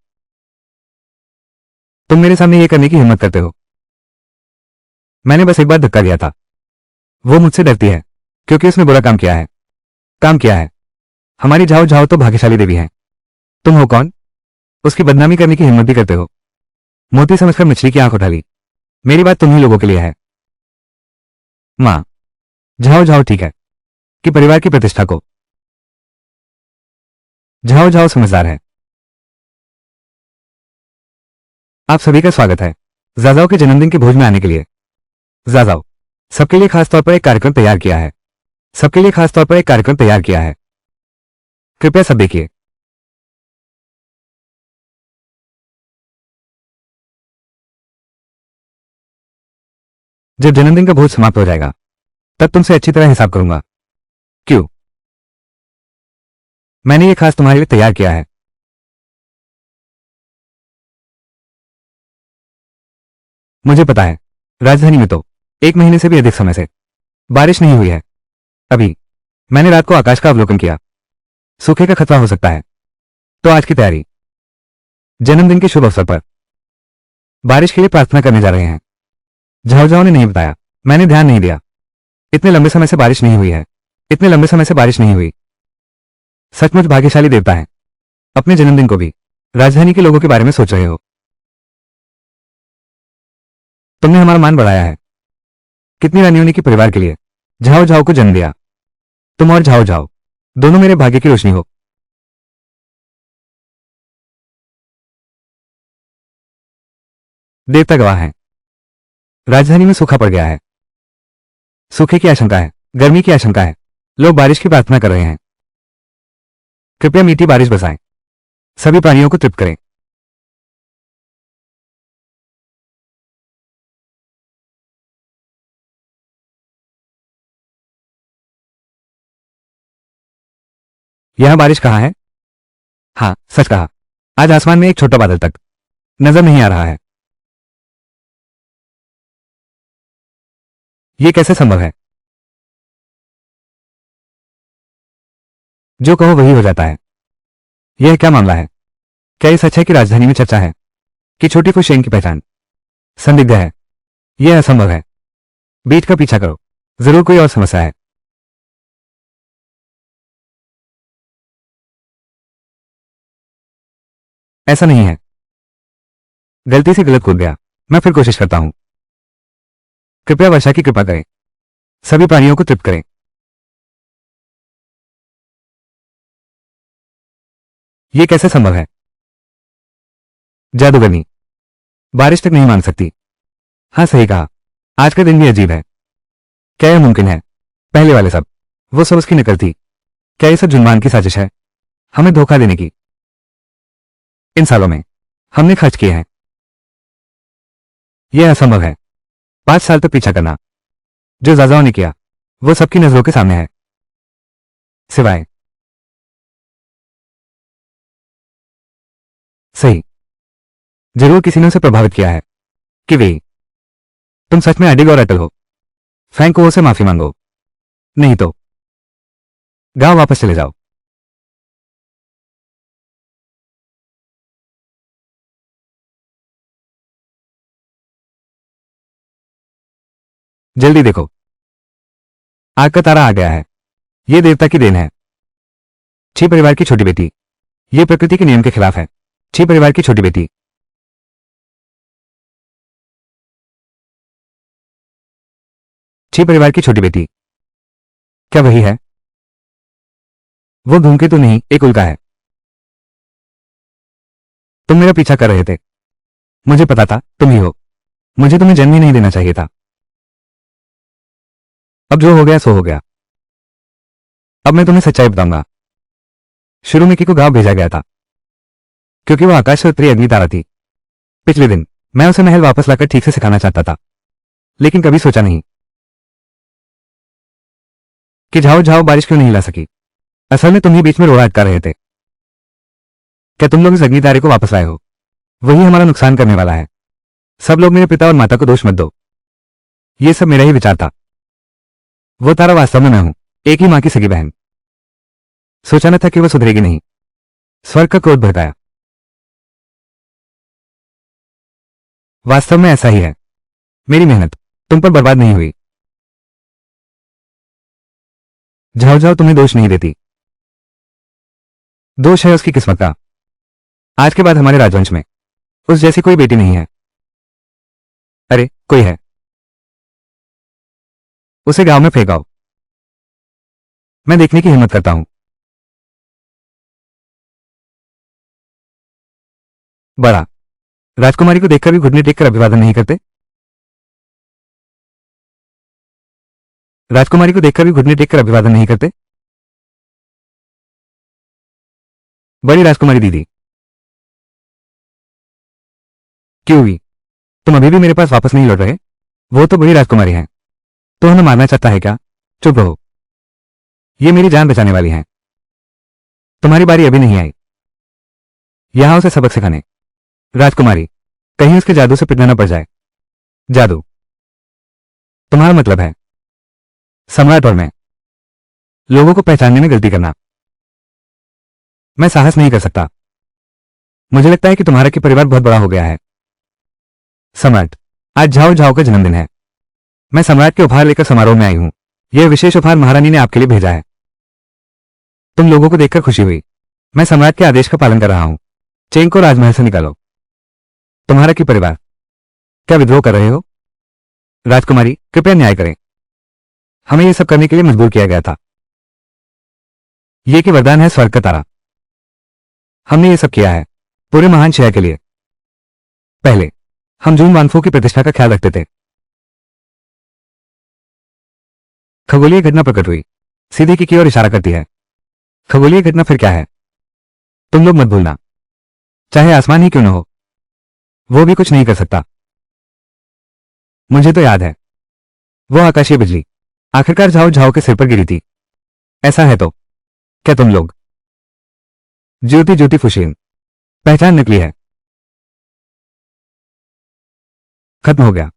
तुम मेरे सामने ये करने की हिम्मत करते हो? मैंने बस एक बार धक्का दिया था। वो मुझसे डरती है क्योंकि उसने बुरा काम किया है। काम किया है। हमारी झाओ झाओ तो भाग्यशाली देवी है। तुम हो कौन? उसकी बदनामी करने की हिम्मत भी करते हो। मोती समझकर मछली की आंख उठा ली। मेरी बात तुम ही लोगों के लिए है। मां, झाओ झाओ ठीक है कि परिवार की प्रतिष्ठा को। झाओ झाओ समझदार है। आप सभी का स्वागत है जाजाओ के जन्मदिन के भोज में आने के लिए। जाजाओ, सबके लिए खास तौर पर एक कार्यक्रम तैयार किया है। सबके लिए खास तौर पर एक कार्यक्रम तैयार किया है। कृपया सब देखिए। जब जन्मदिन का भोज समाप्त हो जाएगा तब तुमसे अच्छी तरह हिसाब करूंगा। क्यों? मैंने ये खास तुम्हारे लिए तैयार किया है। मुझे पता है, राजधानी में तो 1 महीने से भी अधिक समय से बारिश नहीं हुई है। अभी मैंने रात को आकाश का अवलोकन किया। सूखे का खतरा हो सकता है, तो आज की तैयारी। जन्मदिन के शुभ अवसर पर बारिश के लिए प्रार्थना करने जा रहे हैं। झाओ ने नहीं बताया, मैंने ध्यान नहीं दिया। इतने लंबे समय से बारिश नहीं हुई है। इतने लंबे समय से बारिश नहीं हुई। सचमुच भाग्यशाली देवता है। अपने जन्मदिन को भी राजधानी के लोगों के बारे में सोच रहे हो। तुमने हमारा मान बढ़ाया है। कितनी रानियों ने की परिवार के लिए झाओ झाओ को जन्म दिया। तुम और झाओ झाओ दोनों मेरे भाग्य की रोशनी हो। देवता गवाह हैं। राजधानी में सूखा पड़ गया है। सूखे की आशंका है, गर्मी की आशंका है। लोग बारिश की प्रार्थना कर रहे हैं। कृपया मीठी बारिश बरसाएं। सभी प्राणियों को तृप्त करें। यहां बारिश कहाँ है? हाँ, सच कहा। आज आसमान में एक छोटा बादल तक नजर नहीं आ रहा है। यह कैसे संभव है? जो कहो वही हो जाता है। यह क्या मामला है? क्या ये सच है कि राजधानी में चर्चा है कि छोटी फुशेन की पहचान संदिग्ध है? यह असंभव है। बीट का पीछा करो, जरूर कोई और समस्या है। ऐसा नहीं है। गलती से गलत कूद गया। मैं फिर कोशिश करता हूं। कृपया वर्षा की कृपा करें। सभी प्राणियों को तृप्त करें। यह कैसे संभव है? जादूगरनी बारिश तक नहीं मान सकती। हाँ, सही कहा। आज का दिन भी अजीब है। क्या यह मुमकिन है? पहले वाले सब, वो सब उसकी नकल थी। क्या ये सब जुनमान की साजिश है, हमें धोखा देने की? इन सालों में हमने खर्च किए हैं। यह असंभव है। 5 साल तक पीछा करना। जो जाजाओं ने किया वो सबकी नजरों के सामने है। सिवाय सही, जरूर किसी ने उसे प्रभावित किया है। कि वे तुम सच में अडिग और अटल हो। फ्रैंको से माफी मांगो, नहीं तो गांव वापस चले जाओ। जल्दी देखो, आग का तारा आ गया है। यह देवता की देन है। छी परिवार की छोटी बेटी। यह प्रकृति के नियम के खिलाफ है। छी परिवार की छोटी बेटी। छी परिवार की छोटी बेटी। क्या वही है? वो धूमकेतु नहीं, एक उल्का है। तुम मेरा पीछा कर रहे थे। मुझे पता था तुम ही हो। मुझे तुम्हें जन्म ही नहीं देना चाहिए था। अब जो हो गया सो हो गया। अब मैं तुम्हें सच्चाई बताऊंगा। शुरू में की को गांव भेजा गया था क्योंकि वो आकाश से उतरी अग्नि तारा थी। पिछले दिन मैं उसे महल वापस लाकर ठीक से सिखाना चाहता था, लेकिन कभी सोचा नहीं कि झाओ झाओ बारिश क्यों नहीं ला सकी। असल में तुम ही बीच में रोड़ा अटका रहे थे। क्या तुम लोग इस अग्नि तारे को वापस लाए हो? वही हमारा नुकसान करने वाला है। सब लोग मेरे पिता और माता को दोष मत दो। ये सब मेरा ही विचार था। वो तारा वास्तव में मैं हूं, एक ही मां की सगी बहन। सोचा न था कि वो सुधरेगी नहीं। स्वर्ग का क्रोध भड़काया। वास्तव में ऐसा ही है। मेरी मेहनत तुम पर बर्बाद नहीं हुई। झाओ झाओ तुम्हें दोष नहीं देती। दोष है उसकी किस्मत का। आज के बाद हमारे राजवंश में उस जैसी कोई बेटी नहीं है। अरे कोई है, उसे गांव में फेंकाओ। मैं देखने की हिम्मत करता हूं। बड़ा राजकुमारी को देखकर भी घुटने टेककर अभिवादन नहीं करते? राजकुमारी को देखकर भी घुटने टेककर अभिवादन नहीं करते? बड़ी राजकुमारी दीदी। क्यों हुई? तुम अभी भी मेरे पास वापस नहीं लौट रहे? वो तो बड़ी राजकुमारी है। तो हमें मारना चाहता है क्या? चुप रहो। ये मेरी जान बचाने वाली है। तुम्हारी बारी अभी नहीं आई। यहां उसे सबक सिखाने। राजकुमारी, कहीं उसके जादू से पिटना न पड़ जाए। जादू? तुम्हारा मतलब है सम्राट और मैं लोगों को पहचानने में गलती करना? मैं साहस नहीं कर सकता। मुझे लगता है कि तुम्हारा कि परिवार बहुत बड़ा हो गया है। सम्राट, आज झाओ झाओ का जन्मदिन है। मैं सम्राट के उपहार लेकर समारोह में आई हूं। यह विशेष उपहार महारानी ने आपके लिए भेजा है। तुम लोगों को देखकर खुशी हुई। मैं सम्राट के आदेश का पालन कर रहा हूं। चेंग को राजमहल से निकालो। तुम्हारा कि परिवार क्या विद्रोह कर रहे हो? राजकुमारी, कृपया न्याय करें। हमें यह सब करने के लिए मजबूर किया गया था। यह कि वरदान है स्वर्ग का तारा। हमने ये सब किया है पूरे महान शहर के लिए। पहले हम जून वानफो की प्रतिष्ठा का ख्याल रखते थे। खगोलीय घटना प्रकट हुई। सीधे की ओर इशारा करती है। खगोलीय घटना फिर क्या है? तुम लोग मत भूलना, चाहे आसमान ही क्यों न हो, वो भी कुछ नहीं कर सकता। मुझे तो याद है, वो आकाशीय बिजली आखिरकार झाओ झाओ के सिर पर गिरी थी। ऐसा है तो क्या तुम लोग ज्योति ज्योति फुशीन, पहचान निकली है। खत्म हो गया।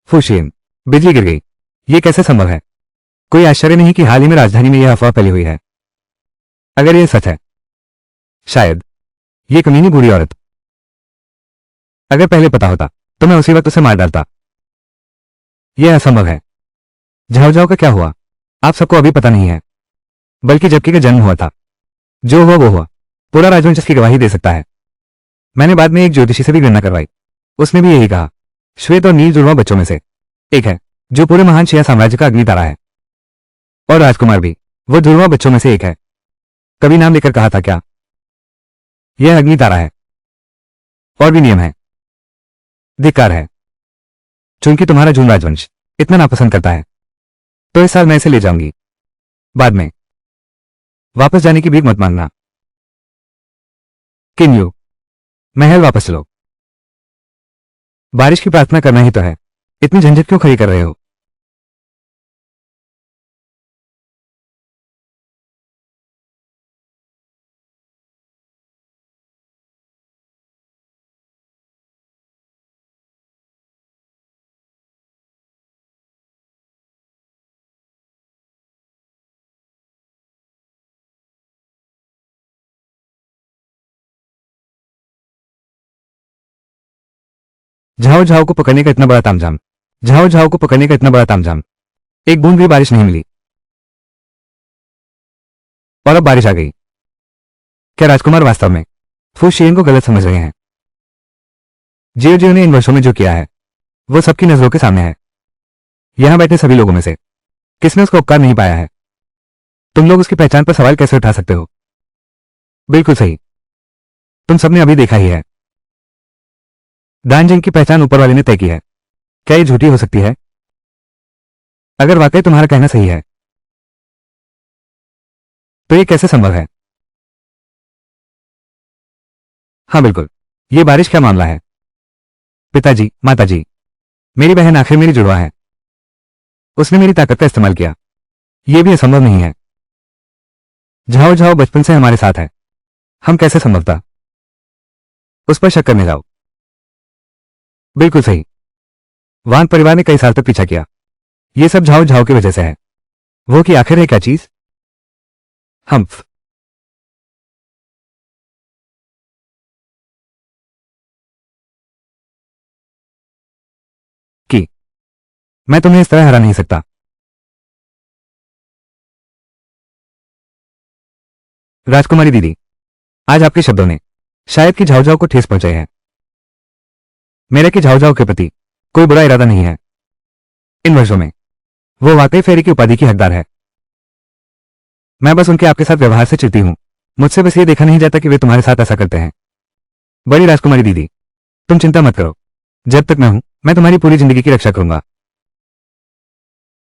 फुशीन, बिजली गिर गई। ये कैसे संभव है? कोई आश्चर्य नहीं कि हाल ही में राजधानी में यह अफवाह फैली हुई है। अगर यह सच है, शायद ये कमीनी बुरी औरत, अगर पहले पता होता तो मैं उसी वक्त उसे मार डालता। यह असंभव है। झाओ झाओ का क्या हुआ आप सबको अभी पता नहीं है, बल्कि जबकि का जन्म हुआ था। जो हुआ वो हुआ। पूरा राजवंश इसकी गवाही दे सकता है। मैंने बाद में एक ज्योतिषी से भी गणना करवाई। उसने भी यही कहा। श्वेत और नील जुड़वा बच्चों में से एक है जो पूरे महान शिया साम्राज्य का अग्नि तारा है। और राजकुमार भी वो जुड़वा बच्चों में से एक है। कभी नाम लेकर कहा था क्या? यह अग्नि तारा है। और भी नियम है। धिक्कार है। चूंकि तुम्हारा जून राजवंश इतना नापसंद करता है, तो इस साल मैं इसे ले जाऊंगी। बाद में वापस जाने की भीख मत मांगना। किन्यू, महल वापस चलो। बारिश की प्रार्थना करना ही तो है। इतनी झंझट क्यों खड़ी कर रहे हो? झाओ झाओ को पकड़ने का इतना बड़ा तामझाम, झाओ झाओ को पकड़ने का इतना बड़ा तामझाम, एक बूंद भी बारिश नहीं मिली। और अब बारिश आ गई। क्या राजकुमार वास्तव में फू शेन को गलत समझ रहे हैं? जियो जियो ने इन वर्षों में जो किया है वो सबकी नजरों के सामने है। यहां बैठे सभी लोगों में से किसने उसका उपकार नहीं पाया है? तुम लोग उसकी पहचान पर सवाल कैसे उठा सकते हो? बिल्कुल सही। तुम सबने अभी देखा ही है। दानजिंग की पहचान ऊपर वाले ने तय की है। क्या ये झूठी हो सकती है? अगर वाकई तुम्हारा कहना सही है तो ये कैसे संभव है? हाँ बिल्कुल। ये बारिश क्या मामला है? पिताजी, माताजी, मेरी बहन आखिर मेरी जुड़वा है। उसने मेरी ताकत का इस्तेमाल किया। यह भी असंभव नहीं है। झाओ झाओ बचपन से हमारे साथ है। हम कैसे संभवता उस पर शक करने जाओ? बिल्कुल सही। वान परिवार ने कई साल तक पीछा किया। यह सब झाओ झाओ की वजह से है। वो कि आखिर है क्या चीज? हम्फ। कि मैं तुम्हें इस तरह हरा नहीं सकता। राजकुमारी दीदी, आज आपके शब्दों ने शायद कि झाओ झाओ को ठेस पहुंचाई है। मेरा कि झाओ झाओ के प्रति कोई बुरा इरादा नहीं है। इन वर्षों में वो वाकई फेरी की उपाधि की हकदार है। मैं बस उनके आपके साथ व्यवहार से चिढ़ती हूं। मुझसे बस ये देखा नहीं जाता कि वे तुम्हारे साथ ऐसा करते हैं। बड़ी राजकुमारी दीदी, तुम चिंता मत करो। जब तक मैं हूं, मैं तुम्हारी पूरी जिंदगी की रक्षा करूंगा।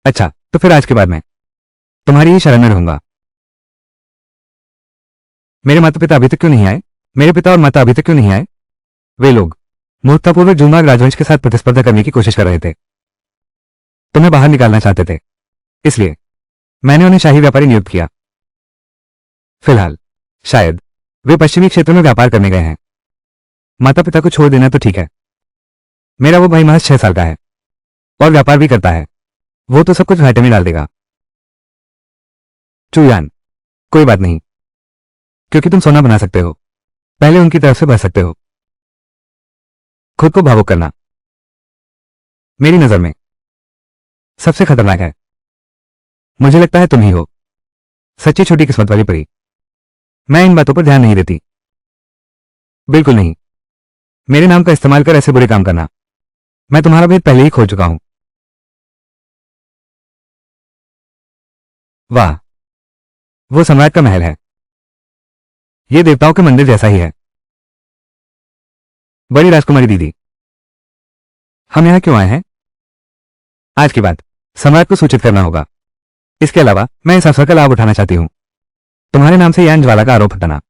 अच्छा, तो फिर आज के बाद मैं तुम्हारी ही शरण में रहूंगा। मेरे माता पिता अभी तक क्यों नहीं आए? मेरे पिता और माता अभी तक क्यों नहीं आए? वे लोग मूर्खतापूर्वक जूनबाग राजवंश के साथ प्रतिस्पर्धा करने की कोशिश कर रहे थे। तुम्हें बाहर निकालना चाहते थे। इसलिए मैंने उन्हें शाही व्यापारी नियुक्त किया। फिलहाल शायद वे पश्चिमी क्षेत्र में व्यापार करने गए हैं। माता पिता को छोड़ देना तो ठीक है। मेरा वो भाई महज 6 साल का है और व्यापार भी करता है। वो तो सब कुछ घाटे में डाल देगा। चुयान, कोई बात नहीं, क्योंकि तुम सोना बना सकते हो। पहले उनकी तरफ से बच सकते हो। खुद को भावुक करना मेरी नजर में सबसे खतरनाक है। मुझे लगता है तुम ही हो सच्ची छोटी किस्मत वाली परी। मैं इन बातों पर ध्यान नहीं देती। बिल्कुल नहीं। मेरे नाम का इस्तेमाल कर ऐसे बुरे काम करना। मैं तुम्हारा भेद पहले ही खो चुका हूं। वाह, वो सम्राट का महल है। ये देवताओं के मंदिर जैसा ही है। बड़ी राजकुमारी दीदी, हम यहां क्यों आए हैं? आज की बात सम्राट को सूचित करना होगा। इसके अलावा मैं इस अवसर का लाभ उठाना चाहती हूं। तुम्हारे नाम से यान ज्वाला का आरोप हटाना।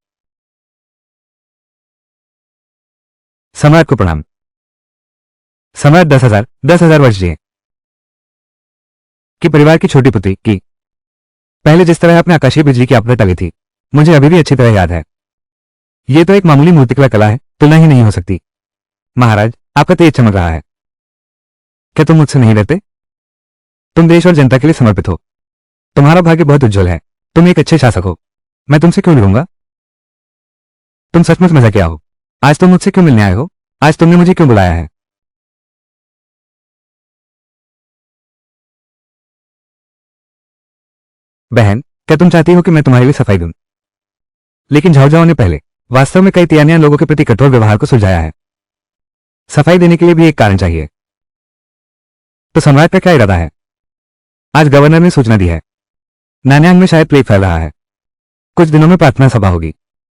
सम्राट को प्रणाम। सम्राट 10,000 वर्ष जिए। कि परिवार की छोटी पुत्री की पहले जिस तरह अपने आकाशीय बिजली की आफत टली थी, मुझे अभी भी अच्छी तरह याद है। ये तो एक मामूली मूर्तिकला कला है, तुलना ही नहीं हो सकती। महाराज, आपका तेज चमक रहा है। क्या तुम मुझसे नहीं डरते? तुम देश और जनता के लिए समर्पित हो। तुम्हारा भाग्य बहुत उज्जवल है। तुम एक अच्छे शासक हो। मैं तुमसे क्यों लड़ूंगा? तुम सचमुच मजाकिया हो। आज तुम मुझसे क्यों मिलने आए हो? आज तुमने मुझे क्यों बुलाया है? बहन, क्या तुम चाहती हो कि मैं तुम्हारे लिए सफाई दूं? लेकिन झाओझाओ ने पहले वास्तव में कई तियानियां लोगों के प्रति कठोर व्यवहार को सुलझाया है। सफाई देने के लिए भी एक कारण चाहिए। तो सम्राट का क्या इरादा है? आज गवर्नर ने सूचना दी है, नान्यांग में शायद प्लेग फैल रहा है। कुछ दिनों में प्रार्थना सभा होगी।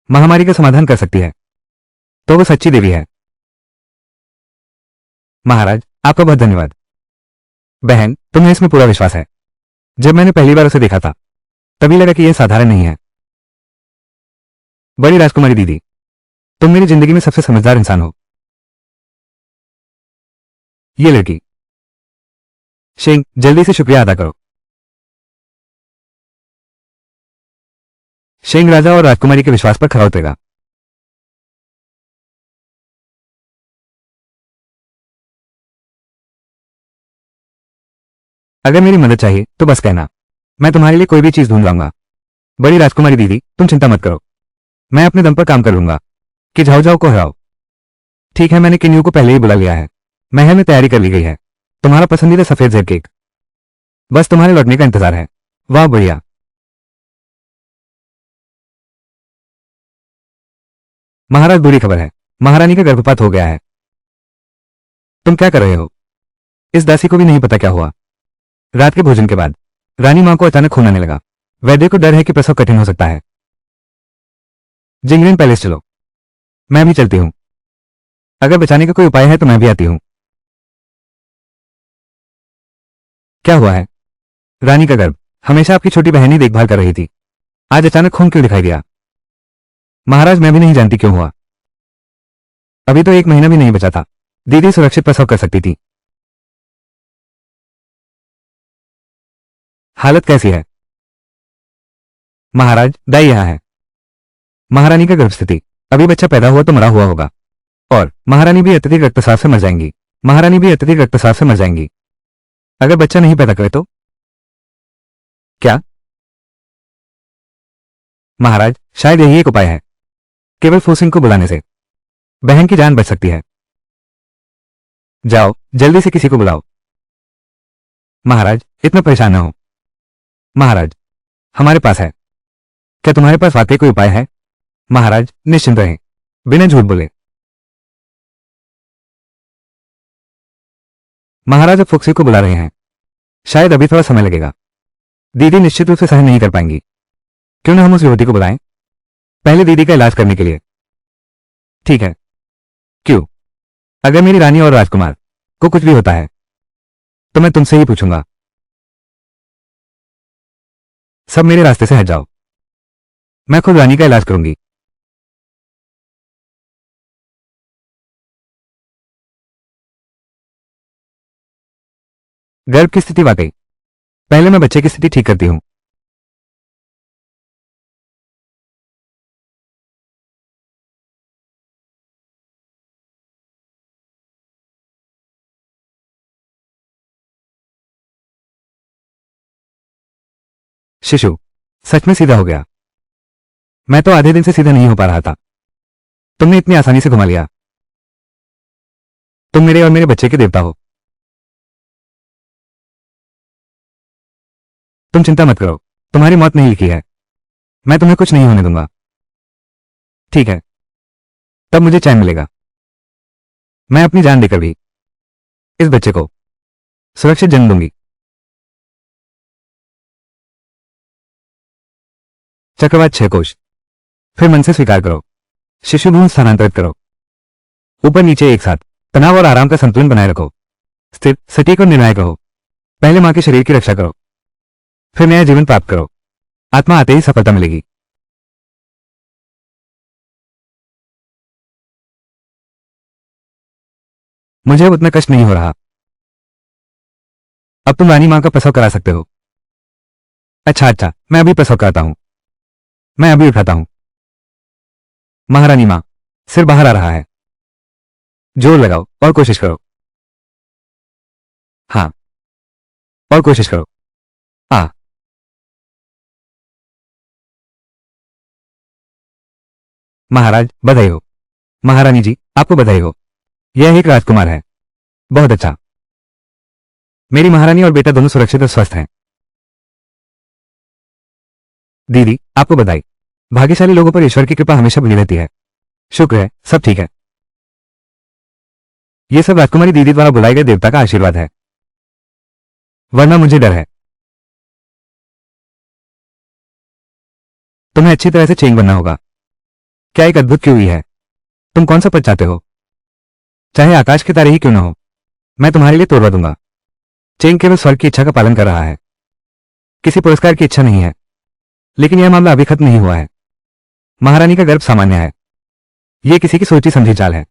महामारी का समाधान कर सकती है। तो वो सच्ची देवी है। महाराज, आपका बहुत धन्यवाद। बहन, तुम्हें इसमें पूरा विश्वास है। जब मैंने पहली बार उसे देखा था, तभी लगा कि यह साधारण नहीं है। बड़ी राजकुमारी दीदी, तुम मेरी जिंदगी में सबसे समझदार इंसान हो। ये लड़की शेंग, जल्दी से शुक्रिया अदा करो। शेंग राजा और राजकुमारी के विश्वास पर खरा उतरेगा। अगर मेरी मदद चाहिए तो बस कहना, मैं तुम्हारे लिए कोई भी चीज ढूंढ लाऊंगा। बड़ी राजकुमारी दीदी, तुम चिंता मत करो। मैं अपने दम पर काम कर लूंगा कि झाओझाओ को हराओ। ठीक है, मैंने किन्यू को पहले ही बुला लिया है। महल में तैयारी कर ली गई है। तुम्हारा पसंदीदा सफेद जेब केक बस तुम्हारे लौटने का इंतजार है। वाह बढ़िया। महाराज, बुरी खबर है। महारानी का गर्भपात हो गया है। तुम क्या कर रहे हो? इस दासी को भी नहीं पता क्या हुआ। रात के भोजन के बाद रानी मां को अचानक खून आने लगा। वैद्य को डर है कि प्रसव कठिन हो सकता है। जिंगलिन पैलेस चलो। मैं भी चलती हूँ। अगर बचाने का कोई उपाय है तो मैं भी आती हूँ। क्या हुआ है? रानी का गर्भ। हमेशा आपकी छोटी बहन ही देखभाल कर रही थी। आज अचानक खून क्यों दिखाई दिया? महाराज, मैं भी नहीं जानती क्यों हुआ। अभी तो 1 महीना भी नहीं बचा था। दीदी सुरक्षित प्रसव कर सकती थी। हालत कैसी है? महाराज, दाई यहाँ है। महारानी का गर्भ स्थिति। अभी बच्चा पैदा हुआ तो मरा हुआ होगा। और महारानी भी अत्यधिक रक्तस्राव से मर जाएंगी। महारानी भी अत्यधिक रक्तस्राव से मर जाएंगी। अगर बच्चा नहीं पैदा करे तो? क्या? महाराज, शायद यही एक उपाय है। केवल फूसिंग को बुलाने से बहन की जान बच सकती है। जाओ, जल्दी से किसी को बुलाओ। महाराज, इतना परेशान न हो। महाराज, हमारे पास है। क्या तुम्हारे पास वाकई कोई उपाय है? महाराज, निश्चिंत रहें। बिना झूठ बोले। महाराज अब फुक्सी को बुला रहे हैं। शायद अभी थोड़ा समय लगेगा। दीदी निश्चित रूप से सहन नहीं कर पाएंगी। क्यों ना हम उस युवती को बुलाएं? पहले दीदी का इलाज करने के लिए। ठीक है। क्यों? अगर मेरी रानी और राजकुमार को कुछ भी होता है तो मैं तुमसे ही पूछूंगा। सब मेरे रास्ते से हट जाओ। मैं खुद रानी का इलाज करूंगी। गर्भ की स्थिति वाकई। पहले मैं बच्चे की स्थिति ठीक करती हूं। शिशु सच में सीधा हो गया। मैं तो आधे दिन से सीधा नहीं हो पा रहा था। तुमने इतनी आसानी से घुमा लिया। तुम मेरे और मेरे बच्चे के देवता हो। तुम चिंता मत करो। तुम्हारी मौत नहीं लिखी है। मैं तुम्हें कुछ नहीं होने दूंगा। ठीक है, तब मुझे चैन मिलेगा। मैं अपनी जान देकर भी इस बच्चे को सुरक्षित जन्म दूंगी। चक्रवात 6 कोश। फिर मन से स्वीकार करो। शिशु भ्रूण स्थानांतरित करो। ऊपर नीचे एक साथ। तनाव और आराम का संतुलन बनाए रखो। स्थिर, सटीक और निर्णायक रहो। पहले मां के शरीर की रक्षा करो, फिर नया जीवन प्राप्त करो। आत्मा आते ही सफलता मिलेगी। मुझे अब उतना कष्ट नहीं हो रहा। अब तुम रानी मां का प्रसव करा सकते हो। अच्छा अच्छा, मैं अभी प्रसव कराता हूं। मैं अभी उठाता हूं। महारानी मां, सिर बाहर आ रहा है। जोर लगाओ और कोशिश करो। हाँ, और कोशिश करो। आ महाराज, बधाई हो। महारानी जी, आपको बधाई हो। यह एक राजकुमार है। बहुत अच्छा। मेरी महारानी और बेटा दोनों सुरक्षित और स्वस्थ हैं। दीदी, आपको बधाई। भाग्यशाली लोगों पर ईश्वर की कृपा हमेशा बनी रहती है। शुक्र है, सब ठीक है। यह सब राजकुमारी दीदी द्वारा बुलाए गए देवता का आशीर्वाद है, वरना मुझे डर है। तुम्हें अच्छी तरह से चेंग बनना होगा। क्या एक अद्भुत क्यों है। तुम कौन सा पद चाहते हो? चाहे आकाश के तारे ही क्यों न हो, मैं तुम्हारे लिए तोड़वा दूंगा। चेंग केवल स्वर्ग की इच्छा का पालन कर रहा है, किसी पुरस्कार की इच्छा नहीं है। लेकिन यह मामला अभी खत्म नहीं हुआ है। महारानी का गर्भ सामान्य है। यह किसी की सोची समझी चाल है।